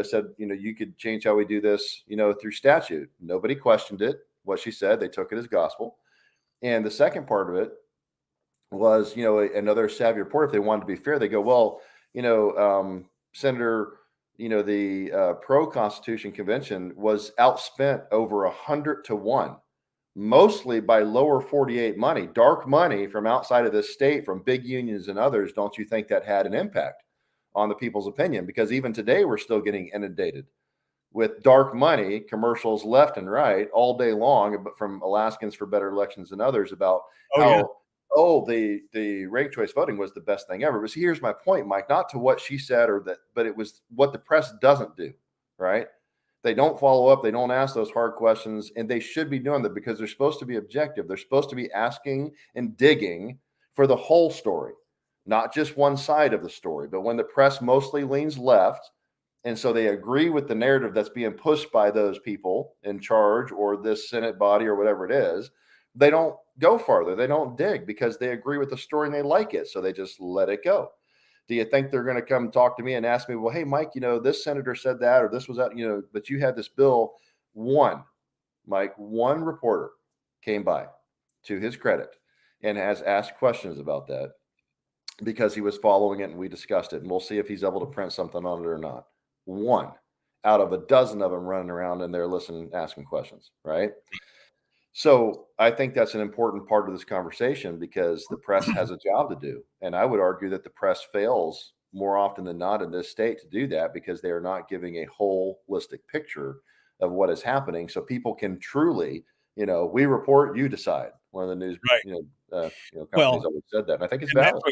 Speaker 14: said, you could change how we do this, through statute. Nobody questioned it. What she said, they took it as gospel. And the second part of it was, another savvy reporter, if they wanted to be fair, they go, well, Senator, the pro-Constitution convention was outspent over 100-1, mostly by lower 48 money, dark money from outside of this state, from big unions and others. Don't you think that had an impact on the people's opinion? Because even today, we're still getting inundated with dark money commercials left and right all day long, from Alaskans for Better Elections and others, about the ranked choice voting was the best thing ever. But see, here's my point, Mike, not to what she said but it was what the press doesn't do, right? They don't follow up. They don't ask those hard questions, and they should be doing that, because they're supposed to be objective. They're supposed to be asking and digging for the whole story, not just one side of the story. But when the press mostly leans left, and so they agree with the narrative that's being pushed by those people in charge, or this Senate body, or whatever it is, they don't go farther. They don't dig, because they agree with the story and they like it. So they just let it go. Do you think they're going to come talk to me and ask me, well, hey, Mike, this senator said that, or this was that, but you had this bill? One reporter came by, to his credit, and has asked questions about that, because he was following it and we discussed it. And we'll see if he's able to print something on it or not. One out of a dozen of them running around in there listening, asking questions, right? So I think that's an important part of this conversation, because the press has a job to do. And I would argue that the press fails more often than not in this state to do that, because they are not giving a holistic picture of what is happening. So people can truly, we report, you decide. One of the news, companies always said that. And I think it's valid.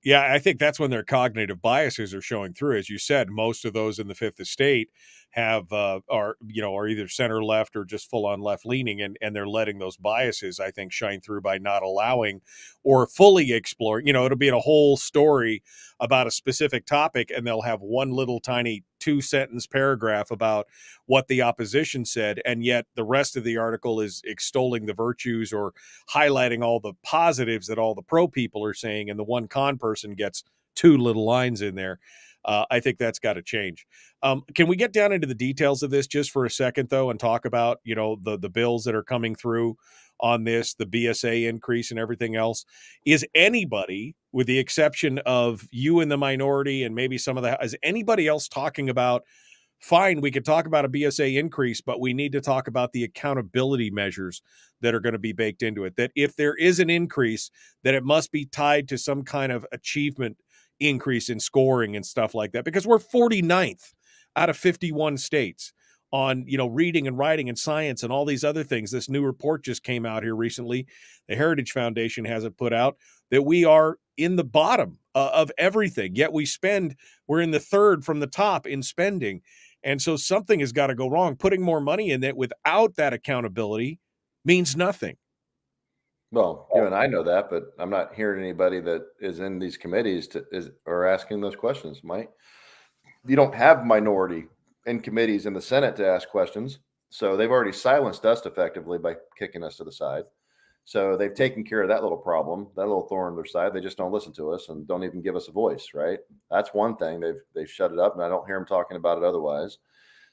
Speaker 7: Yeah, I think that's when their cognitive biases are showing through. As you said, most of those in the Fifth Estate are either center left or just full on left leaning, and they're letting those biases, I think, shine through by not allowing or fully exploring. It'll be in a whole story about a specific topic, and they'll have one little tiny 2-sentence paragraph about what the opposition said, and yet the rest of the article is extolling the virtues or highlighting all the positives that all the pro people are saying, and the one con person gets 2 little lines in there. I think that's got to change. Can we get down into the details of this just for a second, though, and talk about the bills that are coming through on this, the BSA increase and everything else? Is anybody, with the exception of you in the minority and maybe some of is anybody else talking about, fine, we could talk about a BSA increase, but we need to talk about the accountability measures that are going to be baked into it? That if there is an increase, that it must be tied to some kind of achievement increase in scoring and stuff like that, because we're 49th out of 51 states on, reading and writing and science and all these other things. This new report just came out here recently. The Heritage Foundation has it put out that we are in the bottom of everything, yet we're in the third from the top in spending. And so something has got to go wrong. Putting more money in it without that accountability means nothing.
Speaker 14: Well, you and I know that, but I'm not hearing anybody that is in these committees or asking those questions, Mike. You don't have minority in committees in the Senate to ask questions. So they've already silenced us effectively by kicking us to the side. So they've taken care of that little problem, that little thorn in their side. They just don't listen to us and don't even give us a voice, right? That's one thing. They've shut it up, and I don't hear them talking about it otherwise.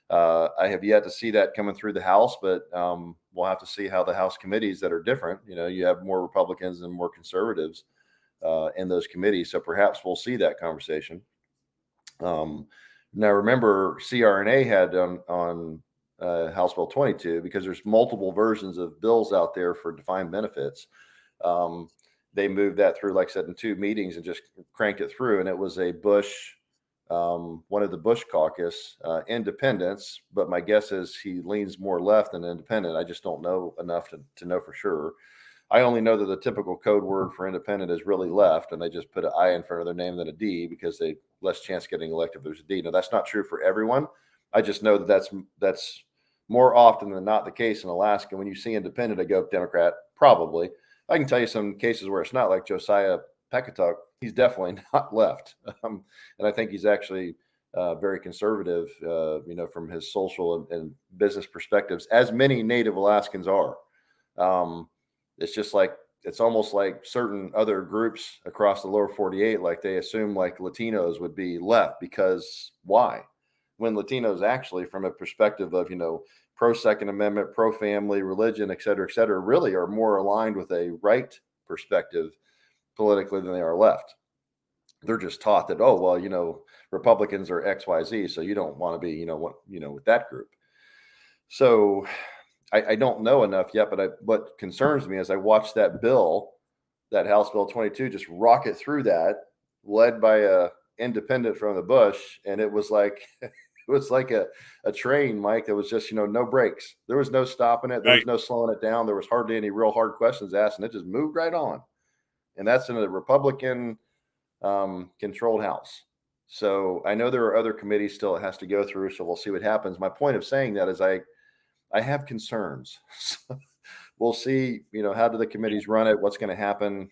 Speaker 14: I have yet to see that coming through the House, but we'll have to see how the House committees that are different. You have more Republicans and more conservatives in those committees. So perhaps we'll see that conversation. Now, remember, CRNA had on House Bill 22, because there's multiple versions of bills out there for defined benefits. They moved that through, like I said, in 2 meetings and just cranked it through. And it was a one of the Bush caucus, independents, but my guess is he leans more left than independent. I just don't know enough to know for sure. I only know that the typical code word for independent is really left, and they just put an I in front of their name than a D because they less chance getting elected if there's a D. Now, that's not true for everyone. I just know that that's more often than not the case in Alaska. When you see independent, I go Democrat, probably. I can tell you some cases where it's not, like Josiah Pekatuk. He's definitely not left. And I think he's actually very conservative, from his social and business perspectives, as many Native Alaskans are. It's just like, it's almost like certain other groups across the lower 48, like they assume like Latinos would be left, because why? When Latinos actually, from a perspective of, pro Second Amendment, pro family, religion, et cetera, really are more aligned with a right perspective politically than they are left. They're just taught that, oh, well, Republicans are XYZ, so you don't want to be, with that group. So I don't know enough yet, but what concerns me is I watched that bill, that House Bill 22, just rocket through that, led by a independent from the Bush, and it was like a train, Mike, that was just, no brakes. There was no stopping it. There was no slowing it down. There was hardly any real hard questions asked, and it just moved right on. And that's in a Republican controlled House. So I know there are other committees still it has to go through, so we'll see what happens. My point of saying that is I have concerns. We'll see, how do the committees run it? What's going to happen?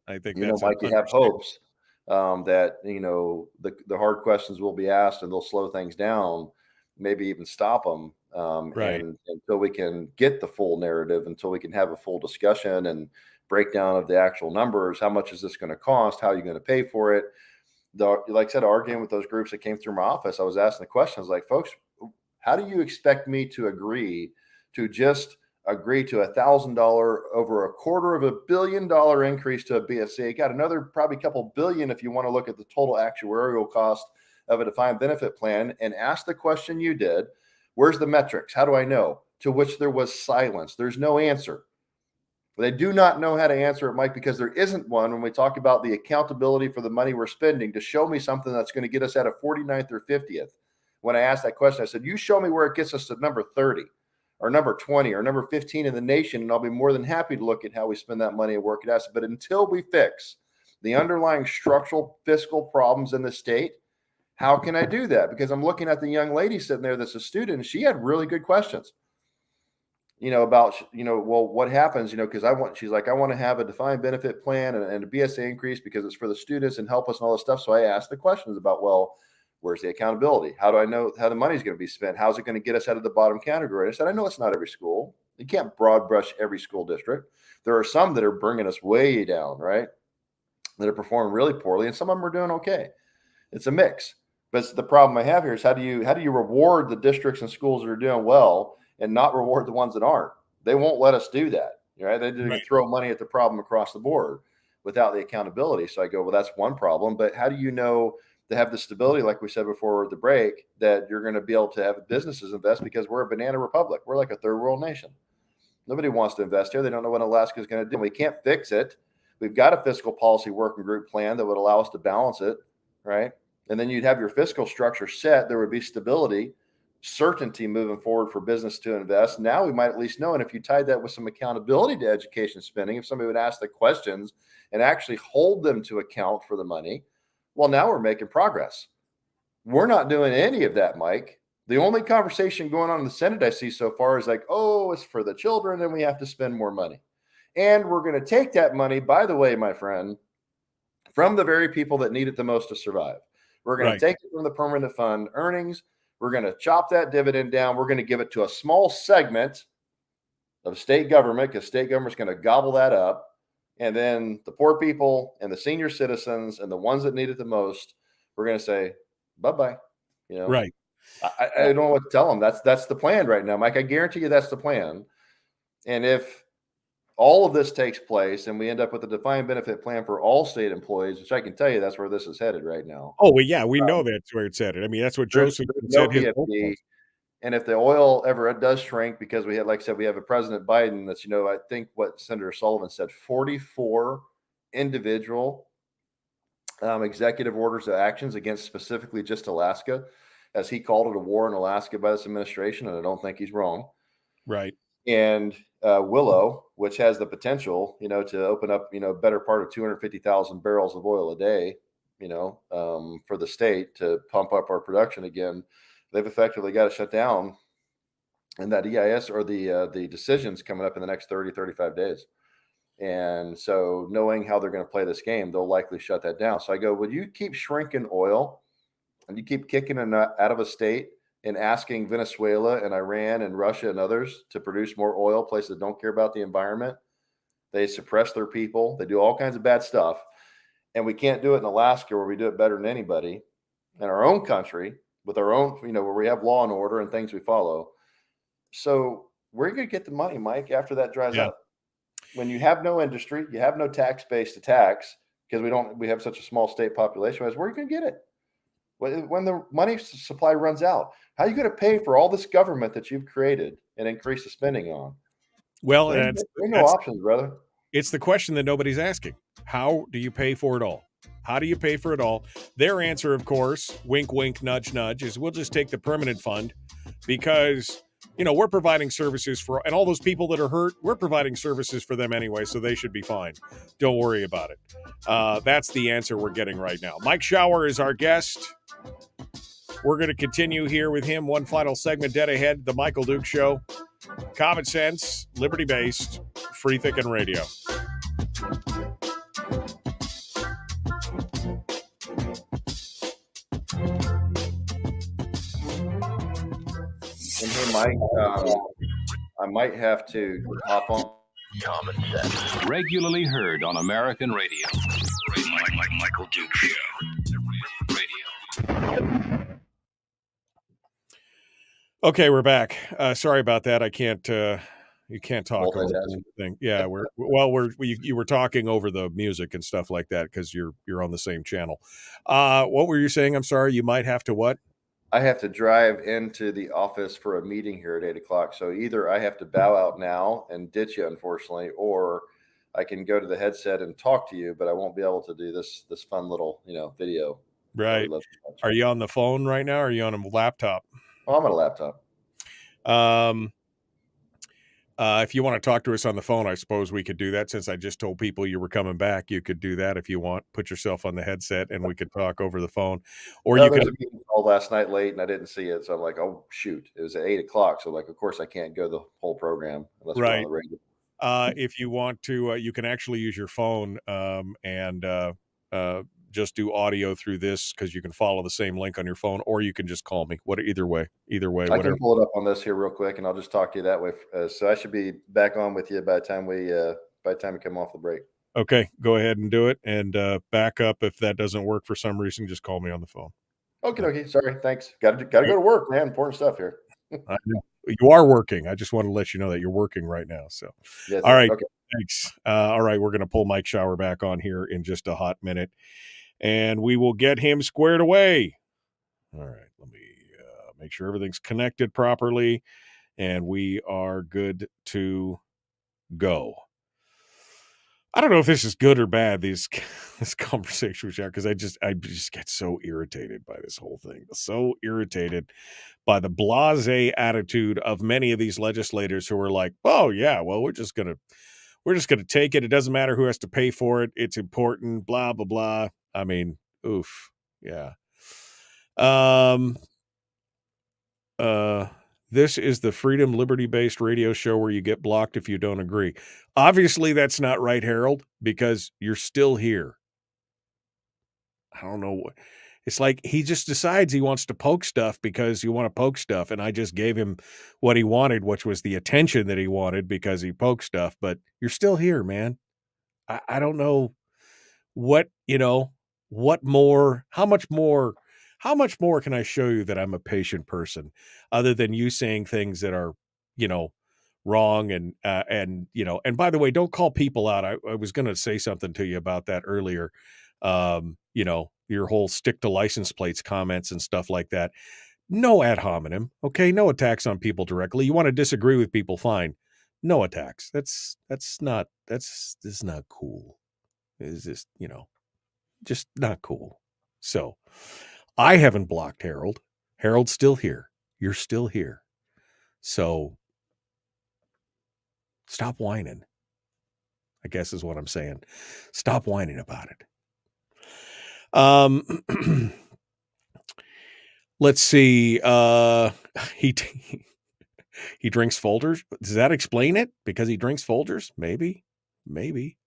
Speaker 7: I think
Speaker 14: Mike, you have hopes that, the hard questions will be asked and they'll slow things down, maybe even stop them. And until we can get the full narrative, until we can have a full discussion and breakdown of the actual numbers. How much is this going to cost? How are you going to pay for it? Like I said, arguing with those groups that came through my office, I was asking the questions like, folks, how do you expect me to agree to $1,000 over $250 million increase to a BSC? Got another probably couple billion if you want to look at the total actuarial cost of a defined benefit plan, and ask the question you did, where's the metrics? How do I know? To which there was silence. There's no answer. They do not know how to answer it, Mike, because there isn't one when we talk about the accountability for the money we're spending to show me something that's going to get us out of 49th or 50th. When I asked that question, I said, you show me where it gets us to number 30 or number 20 or number 15 in the nation, and I'll be more than happy to look at how we spend that money and work it out. But until we fix the underlying structural fiscal problems in the state, how can I do that? Because I'm looking at the young lady sitting there that's a student, and she had really good questions. About, well, what happens, because she's like, I want to have a defined benefit plan and a BSA increase because it's for the students and help us and all this stuff. So I asked the questions about, well, where's the accountability? How do I know how the money's going to be spent? How's it going to get us out of the bottom category? I said, I know it's not every school. You can't broad brush every school district. There are some that are bringing us way down, right? That are performing really poorly, and some of them are doing okay. It's a mix. But the problem I have here is how do you reward the districts and schools that are doing well and not reward the ones that aren't? They won't let us do that. Right? They throw money at the problem across the board without the accountability. So I go, well, that's one problem. But how do you know to have the stability, like we said before the break, that you're going to be able to have businesses invest? Because we're a banana republic. We're like a third world nation. Nobody wants to invest here. They don't know what Alaska is going to do. We can't fix it. We've got a fiscal policy working group plan that would allow us to balance it, right? And then you'd have your fiscal structure set. There would be stability, certainty moving forward for business to invest. Now we might at least know. And if you tied that with some accountability to education spending, if somebody would ask the questions and actually hold them to account for the money, well, now we're making progress. We're not doing any of that, Mike. The only conversation going on in the Senate I see so far is like, oh, it's for the children and we have to spend more money. And we're going to take that money, by the way, my friend, from the very people that need it the most to survive. We're going to take it from the permanent fund earnings. We're going to chop that dividend down. We're going to give it to a small segment of state government because state government's going to gobble that up. And then the poor people and the senior citizens and the ones that need it the most, we're going to say, bye-bye.
Speaker 7: Right.
Speaker 14: I don't know what to tell them. That's the plan right now, Mike. I guarantee you that's the plan. And if all of this takes place and we end up with a defined benefit plan for all state employees, which I can tell you that's where this is headed right now.
Speaker 7: Oh, well, yeah, we know that's where it's headed. I mean, that's what Joseph said.
Speaker 14: PFD, and if the oil ever does shrink, because we had, like I said, we have a President Biden that's, I think what Senator Sullivan said, 44 individual executive orders of actions against specifically just Alaska, as he called it, a war in Alaska by this administration. And I don't think he's wrong.
Speaker 7: Right.
Speaker 14: and Willow, which has the potential, to open up, better part of 250,000 barrels of oil a day, for the state to pump up our production again. They've effectively got to shut down, and that EIS or the decisions coming up in the next 30, 35 days. And so knowing how they're going to play this game, they'll likely shut that down. So I go, well, you keep shrinking oil and you keep kicking it out of a state and asking Venezuela and Iran and Russia and others to produce more oil, places that don't care about the environment. They suppress their people. They do all kinds of bad stuff. And we can't do it in Alaska where we do it better than anybody, in our own country with our own, where we have law and order and things we follow. So where are you going to get the money, Mike, after that dries up? When you have no industry, you have no tax base to tax because we have such a small state population. Where are you going to get it? When the money supply runs out, how are you going to pay for all this government that you've created and increase the spending on?
Speaker 7: Well,
Speaker 14: there ain't no options, brother.
Speaker 7: It's the question that nobody's asking. How do you pay for it all? How do you pay for it all? Their answer, of course, wink, wink, nudge, nudge, is we'll just take the permanent fund because, we're providing services for, and all those people that are hurt, we're providing services for them anyway, so they should be fine. Don't worry about it. That's the answer we're getting right now. Mike Shower is our guest. We're going to continue here with him. One final segment dead ahead, The Michael Duke Show. Common sense, liberty-based, free thinking radio.
Speaker 14: And hey, Mike, I might have to hop on.
Speaker 12: Common sense. Regularly heard on American radio. Michael Duke Show. Radio.
Speaker 7: Okay, we're back. Sorry about that. I can't. You can't talk over anything. Yeah, you were talking over the music and stuff like that because you're on the same channel. What were you saying? I'm sorry. You might have to what?
Speaker 14: I have to drive into the office for a meeting here at 8:00. So either I have to bow out now and ditch you, unfortunately, or I can go to the headset and talk to you, but I won't be able to do this fun little, video.
Speaker 7: Right. Are you on the phone right now? Or are you on a laptop?
Speaker 14: Oh, I'm on a laptop.
Speaker 7: If you want to talk to us on the phone, I suppose we could do that. Since I just told people you were coming back, you could do that if you want. Put yourself on the headset and we could talk over the phone. Or you could.
Speaker 14: A meeting call last night late and I didn't see it, so I'm like, oh shoot, it was at 8:00. So of course I can't go the whole program unless we're on the radio.
Speaker 7: If you want to, you can actually use your phone and just do audio through this because you can follow the same link on your phone, or you can just call me. Either way.
Speaker 14: I can pull it up on this here real quick, and I'll just talk to you that way. So I should be back on with you by the time we come off the break.
Speaker 7: Okay, go ahead and do it, and back up if that doesn't work for some reason. Just call me on the phone.
Speaker 14: Okay. Sorry. Thanks. Got to go to work, man. Important stuff here.
Speaker 7: I know. You are working. I just want to let you know that you're working right now. So,
Speaker 14: yes,
Speaker 7: all right.
Speaker 14: Okay.
Speaker 7: Thanks. All right. We're going to pull Mike Shower back on here in just a hot minute, and we will get him squared away. All right. Let me make sure everything's connected properly, and we are good to go. I don't know if this is good or bad, this conversation with you, because I just get so irritated by this whole thing. So irritated by the blasé attitude of many of these legislators who are like, oh yeah, well, we're just gonna take it. It doesn't matter who has to pay for it. It's important, blah, blah, blah. I mean, oof. Yeah. This is the freedom, liberty-based radio show where you get blocked if you don't agree. Obviously, that's not right, Harold, because you're still here. I don't know what. It's like he just decides he wants to poke stuff because you want to poke stuff, and I just gave him what he wanted, which was the attention that he wanted because he poked stuff, but you're still here, man. I don't know what more, how much more can I show you that I'm a patient person other than you saying things that are, wrong and by the way, don't call people out. I was going to say something to you about that earlier. Your whole stick to license plates comments and stuff like that. No ad hominem. Okay. No attacks on people directly. You want to disagree with people. Fine. No attacks. That's not cool. It's just, just not cool. So I haven't blocked Harold. Harold's still here. You're still here. So Stop whining, I guess is what I'm saying. Stop whining about it. Let's see. He he drinks Folgers. Does that explain it? Because he drinks Folgers? Maybe. Maybe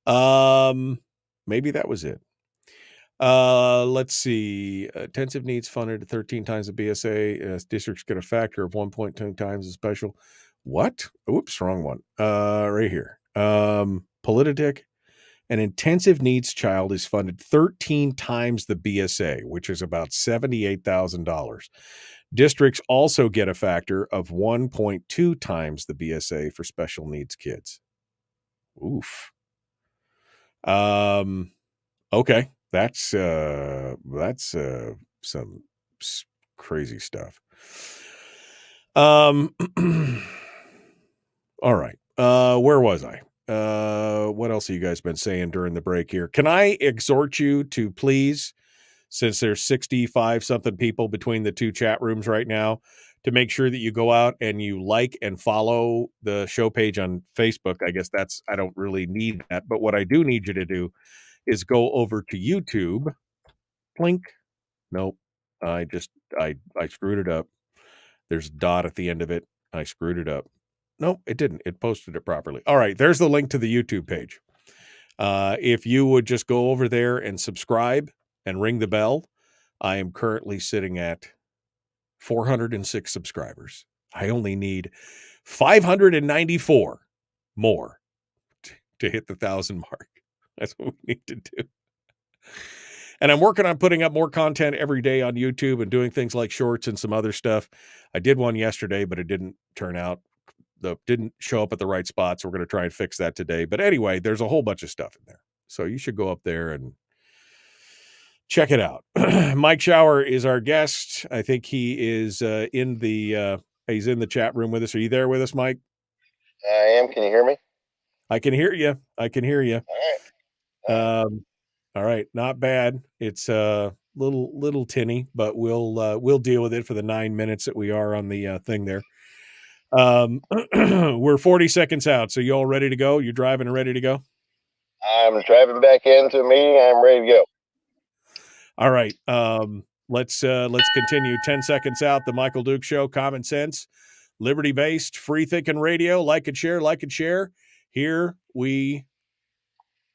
Speaker 7: that was it. Let's see. Intensive needs funded 13 times the BSA. Districts get a factor of 1.2 times the special. What? Oops, wrong one. Right here. Politidic. An intensive needs child is funded 13 times the BSA, which is about $78,000. Districts also get a factor of 1.2 times the BSA for special needs kids. Oof. Okay. That's some crazy stuff. All right. Where was I? What else have you guys been saying during the break here? Can I exhort you to please, since there's 65 something people between the two chat rooms right now, to make sure that you go out and you like and follow the show page on Facebook. I guess I don't really need that, but what I do need you to do is go over to YouTube. Blink. Nope. I screwed it up. There's a dot at the end of it. I screwed it up. Nope, it didn't. It posted it properly. All right, there's the link to the YouTube page. If you would just go over there and subscribe and ring the bell, I am currently sitting at 406 subscribers. I only need 594 more to hit the 1,000 mark. That's what we need to do. And I'm working on putting up more content every day on YouTube and doing things like shorts and some other stuff. I did one yesterday, but it didn't turn out. Didn't show up at the right spot, so we're going to try and fix that today. But anyway, there's a whole bunch of stuff in there. So you should go up there and check it out. Mike Shower is our guest. I think he is in the chat room with us. Are you there with us, Mike?
Speaker 14: I am. Can you hear me?
Speaker 7: I can hear you.
Speaker 14: All right.
Speaker 7: All right. Not bad. It's little tinny, but we'll deal with it for the 9 minutes that we are on the thing there. We're 40 seconds out. So you all ready to go? You're driving and ready to go?
Speaker 14: I'm driving back into a meeting. I'm ready to go.
Speaker 7: All right. Let's continue. 10 seconds out. The Michael Duke Show, common sense, liberty-based, free-thinking radio. Like and share. Here we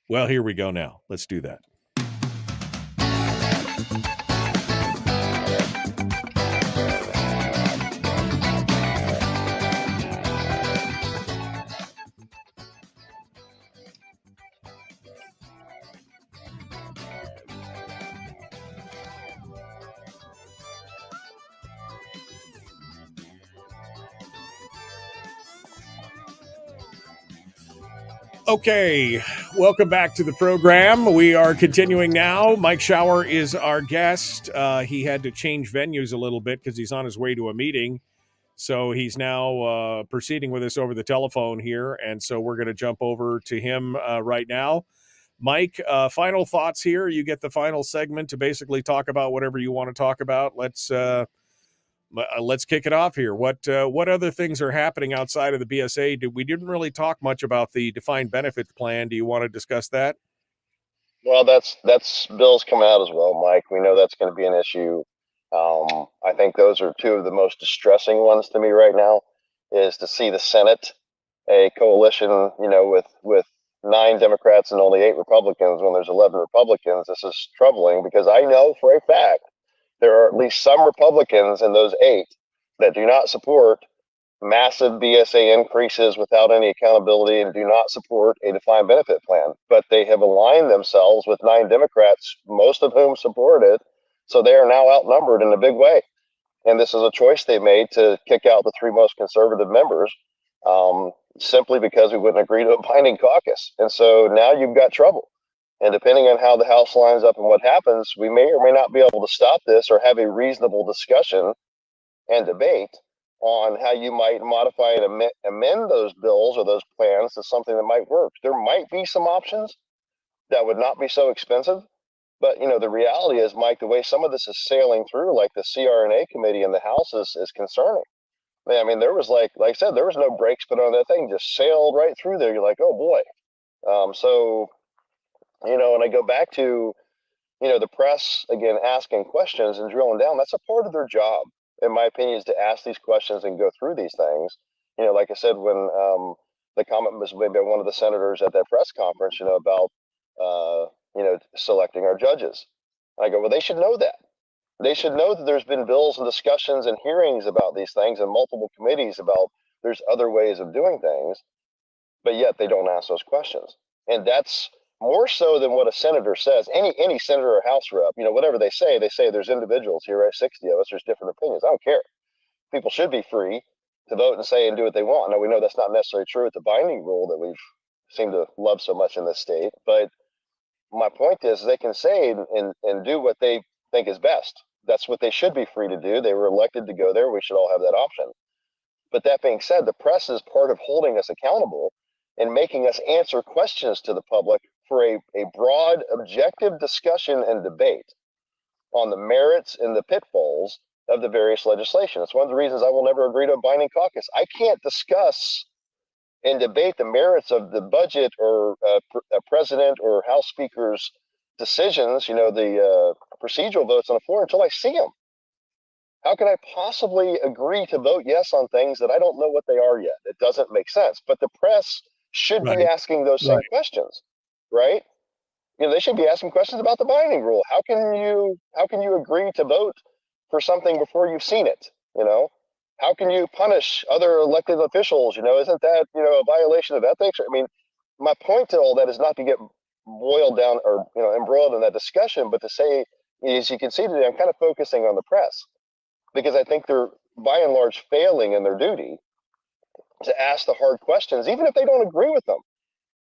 Speaker 7: go now. Let's do that. Okay, welcome back to the program. We are continuing now. Mike Shower is our guest. He had to change venues a little bit because he's on his way to a meeting. So he's now proceeding with us over the telephone here. And so we're going to jump over to him right now. Mike, final thoughts here. You get the final segment to basically talk about whatever you want to talk about. Let's kick it off here. What other things are happening outside of the BSA? We didn't really talk much about the defined benefits plan. Do you want to discuss that?
Speaker 14: Well, that's bills coming out as well, Mike. We know that's going to be an issue. I think those are two of the most distressing ones to me right now, is to see the Senate, a coalition, with 9 Democrats and only 8 Republicans when there's 11 Republicans. This is troubling because I know for a fact there are at least some Republicans in those 8 that do not support massive BSA increases without any accountability and do not support a defined benefit plan. But they have aligned themselves with 9 Democrats, most of whom support it. So they are now outnumbered in a big way. And this is a choice they made to kick out the 3 most conservative members simply because we wouldn't agree to a binding caucus. And so now you've got trouble. And depending on how the House lines up and what happens, we may or may not be able to stop this or have a reasonable discussion and debate on how you might modify and amend those bills or those plans to something that might work. There might be some options that would not be so expensive. But, the reality is, Mike, the way some of this is sailing through, like the CRNA committee in the House is concerning.
Speaker 15: Man, I mean, there was like I said, there was no brakes put on that thing; just sailed right through there. You're like, oh boy. So, and I go back to, the press again asking questions and drilling down. That's a part of their job, in my opinion, is to ask these questions and go through these things. Like I said, when the comment was made by one of the senators at that press conference, about selecting our judges. I go, well, they should know that. They should know that there's been bills and discussions and hearings about these things and multiple committees about there's other ways of doing things, but yet they don't ask those questions. And that's more so than what a senator says. Any senator or House rep, whatever they say there's individuals here, right? 60 of us, there's different opinions. I don't care. People should be free to vote and say and do what they want. Now, we know that's not necessarily true with the binding rule that we've seemed to love so much in this state, but my point is they can say and do what they think is best. That's what they should be free to do. They were elected to go there. We should all have that option. But that being said, the press is part of holding us accountable and making us answer questions to the public for a broad, objective discussion and debate on the merits and the pitfalls of the various legislation. It's one of the reasons I will never agree to a binding caucus. I can't discuss and debate the merits of the budget or a president or House Speaker's decisions, the procedural votes on the floor until I see them. How can I possibly agree to vote yes on things that I don't know what they are yet? It doesn't make sense. But the press should be asking those same questions, right? They should be asking questions about the binding rule. How can you agree to vote for something before you've seen it? How can you punish other elected officials? Isn't that a violation of ethics? I mean, my point to all that is not to get boiled down or embroiled in that discussion, but to say, as you can see today, I'm kind of focusing on the press because I think they're by and large failing in their duty to ask the hard questions, even if they don't agree with them.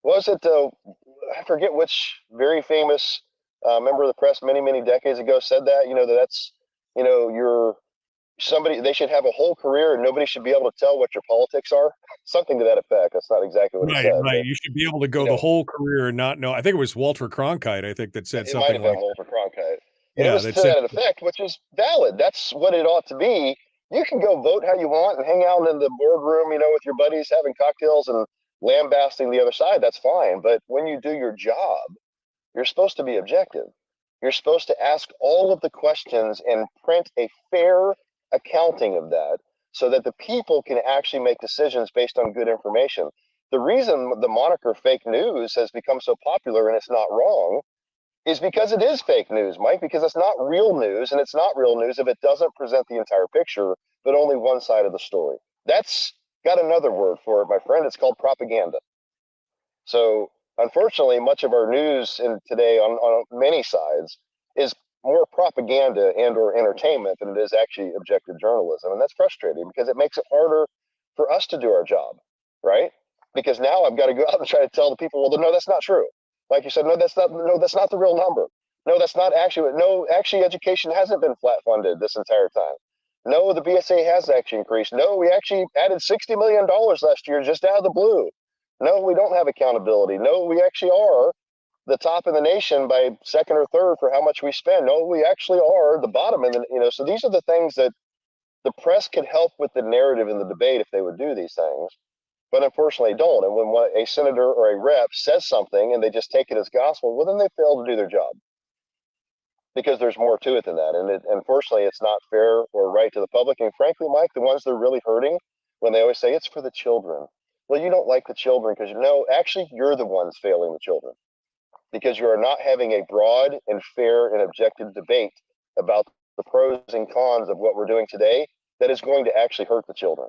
Speaker 15: Was it I forget which very famous member of the press many decades ago said that that's you're somebody, they should have a whole career and nobody should be able to tell what your politics are, something to that effect. That's not exactly what he said.
Speaker 7: Right. You should be able to go the whole career and not know. I think it was Walter Cronkite, I think, that said something like that. It might have been
Speaker 15: Walter Cronkite. And it was to that effect, which is valid. That's what it ought to be. You can go vote how you want and hang out in the boardroom, with your buddies having cocktails and lambasting the other side. That's fine. But when you do your job, you're supposed to be objective. You're supposed to ask all of the questions and print a fair accounting of that so that the people can actually make decisions based on good information. The reason the moniker fake news has become so popular, and it's not wrong, is because it is fake news, Mike, because it's not real news, and it's not real news if it doesn't present the entire picture, but only one side of the story. That's got another word for it, my friend. It's called propaganda. So unfortunately, much of our news today on many sides is more propaganda and or entertainment than it is actually objective journalism. And that's frustrating because it makes it harder for us to do our job, right? Because now I've got to go out and try to tell the people, well, no, that's not true. Like you said, no, that's not the real number. No, that's not actually, actually education hasn't been flat funded this entire time. No, the BSA has actually increased. No, we actually added $60 million last year just out of the blue. No, we don't have accountability. No, we actually are the top in the nation by second or third for how much we spend. No, we actually are the bottom. And so these are the things that the press could help with the narrative in the debate if they would do these things. But unfortunately don't. And when a senator or a rep says something and they just take it as gospel, well, then they fail to do their job because there's more to it than that. And unfortunately, it's not fair or right to the public. And frankly, Mike, the ones that are really hurting when they always say it's for the children. Well, you don't like the children because actually you're the ones failing the children because you are not having a broad and fair and objective debate about the pros and cons of what we're doing today that is going to actually hurt the children.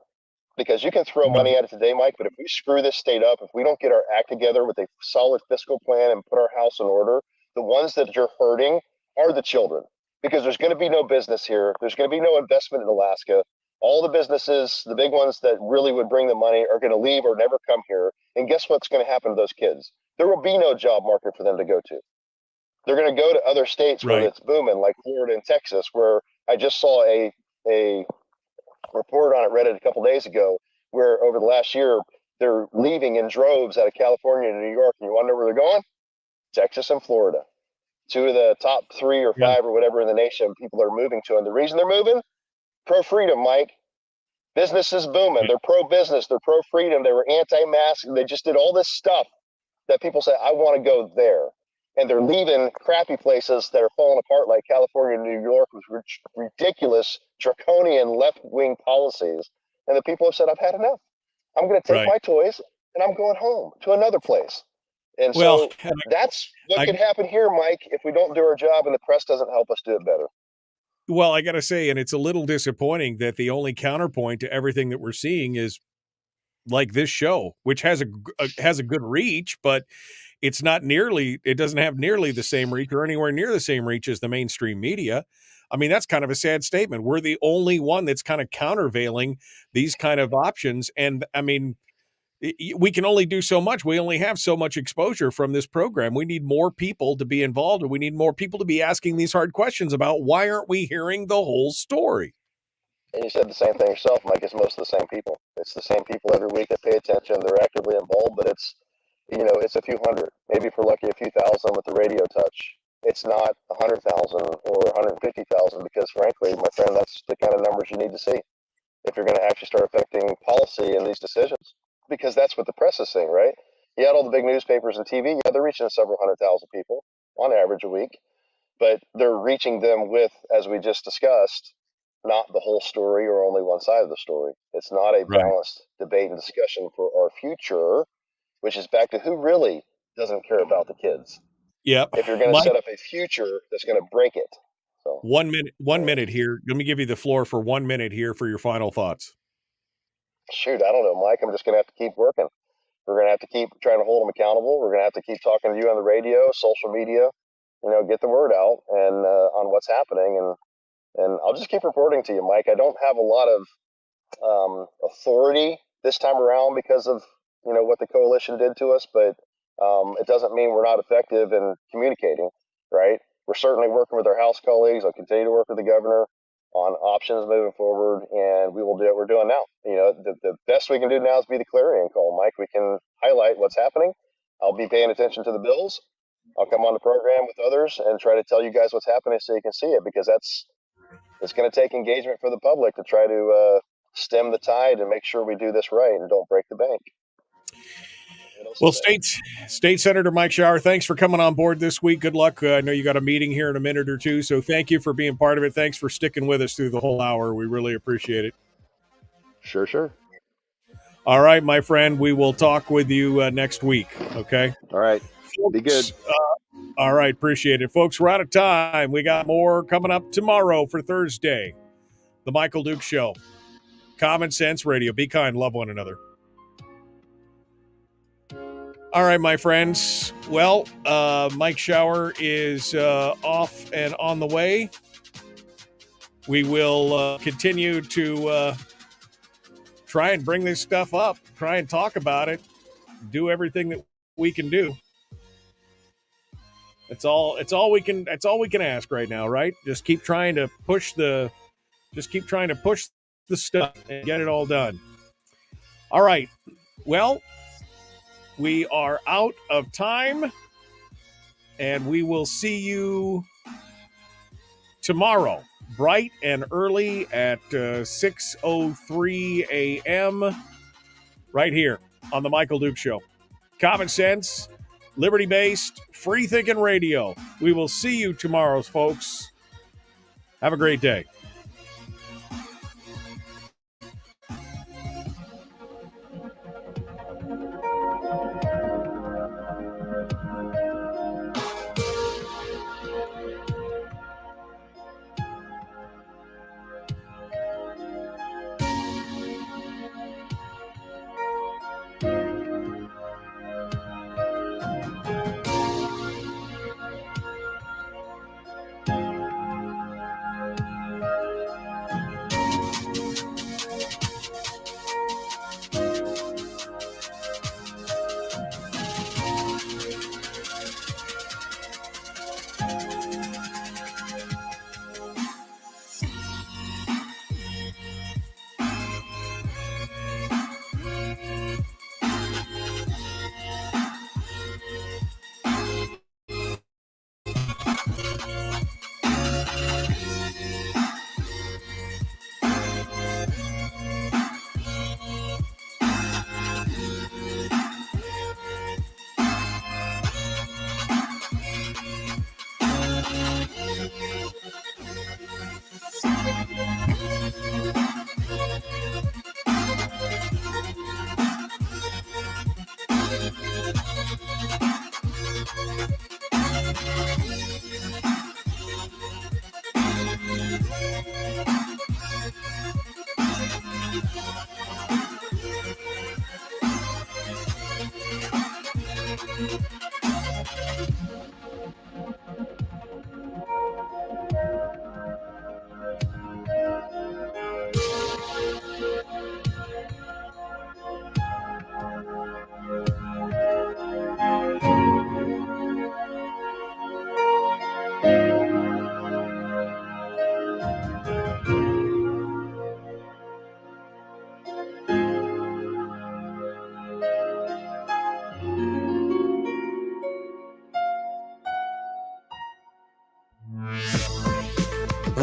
Speaker 15: Because you can throw money at it today, Mike, but if we screw this state up, if we don't get our act together with a solid fiscal plan and put our house in order, the ones that you're hurting are the children. Because there's going to be no business here. There's going to be no investment in Alaska. All the businesses, the big ones that really would bring the money, are going to leave or never come here. And guess what's going to happen to those kids? There will be no job market for them to go to. They're going to go to other states where it's booming, like Florida and Texas, where I just saw a report on it, read it a couple days ago, where over the last year, they're leaving in droves out of California and New York. And you want to know where they're going? Texas and Florida. Two of the top 3 or 5 or whatever in the nation people are moving to. And the reason they're moving? Pro-freedom, Mike. Business is booming. They're pro-business. They're pro-freedom. They were anti-mask. They just did all this stuff that people say, I want to go there. And they're leaving crappy places that are falling apart like California and New York with ridiculous, draconian left-wing policies. And the people have said, I've had enough. I'm going to take my toys and I'm going home to another place. And so that's what could happen here, Mike, if we don't do our job and the press doesn't help us do it better.
Speaker 7: Well, I got to say, and it's a little disappointing that the only counterpoint to everything that we're seeing is like this show, which has a good reach, but it doesn't have nearly the same reach or anywhere near the same reach as the mainstream media. I mean, that's kind of a sad statement. We're the only one that's kind of countervailing these kind of options. And I mean, we can only do so much. We only have so much exposure from this program. We need more people to be involved, and we need more people to be asking these hard questions about why aren't we hearing the whole story?
Speaker 15: And you said the same thing yourself, Mike. It's most of the same people. It's the same people every week that pay attention. They're actively involved, but it's a few hundred, maybe if we're lucky, a few thousand with the radio touch. It's not 100,000 or 150,000 because, frankly, my friend, that's the kind of numbers you need to see if you're going to actually start affecting policy and these decisions. Because that's what the press is saying, right? You had all the big newspapers and TV. Yeah, they're reaching several 100,000 people on average a week, but they're reaching them with, as we just discussed, not the whole story or only one side of the story. It's not a balanced debate and discussion for our future, which is back to who really doesn't care about the kids.
Speaker 7: Yep.
Speaker 15: If you're going to set up a future that's going to break it. So
Speaker 7: 1 minute here. Let me give you the floor for 1 minute here for your final thoughts.
Speaker 15: Shoot, I don't know, Mike. I'm just going to have to keep working. We're going to have to keep trying to hold them accountable. We're going to have to keep talking to you on the radio, social media, get the word out and on what's happening. And I'll just keep reporting to you, Mike. I don't have a lot of authority this time around because of, what the coalition did to us, but it doesn't mean we're not effective in communicating, right? We're certainly working with our House colleagues. I'll continue to work with the governor on options moving forward, and we will do what we're doing now. The best we can do now is be the clarion call, Mike. We can highlight what's happening. I'll be paying attention to the bills. I'll come on the program with others and try to tell you guys what's happening so you can see it, because it's going to take engagement for the public to try to stem the tide and make sure we do this right and don't break the bank.
Speaker 7: Well, State Senator Mike Shower, thanks for coming on board this week. Good luck. I know you got a meeting here in a minute or two, so thank you for being part of it. Thanks for sticking with us through the whole hour. We really appreciate it.
Speaker 15: Sure.
Speaker 7: All right, my friend. We will talk with you next week, okay?
Speaker 15: All right. Be good.
Speaker 7: All right, appreciate it. Folks, we're out of time. We got more coming up tomorrow for Thursday. The Michael Duke Show. Common Sense Radio. Be kind. Love one another. All right, my friends. Well, Mike Shower is off and on the way. We will continue to try and bring this stuff up, try and talk about it, do everything that we can do. It's all we can ask right now, right? Just keep trying to push the stuff and get it all done. All right. Well, we are out of time, and we will see you tomorrow, bright and early at 6:03 a.m. right here on the Michael Duke Show. Common sense, liberty-based, free-thinking radio. We will see you tomorrow, folks. Have a great day.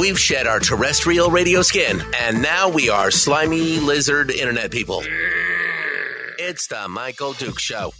Speaker 1: We've shed our terrestrial radio skin, and now we are slimy lizard internet people. It's the Michael Duke Show.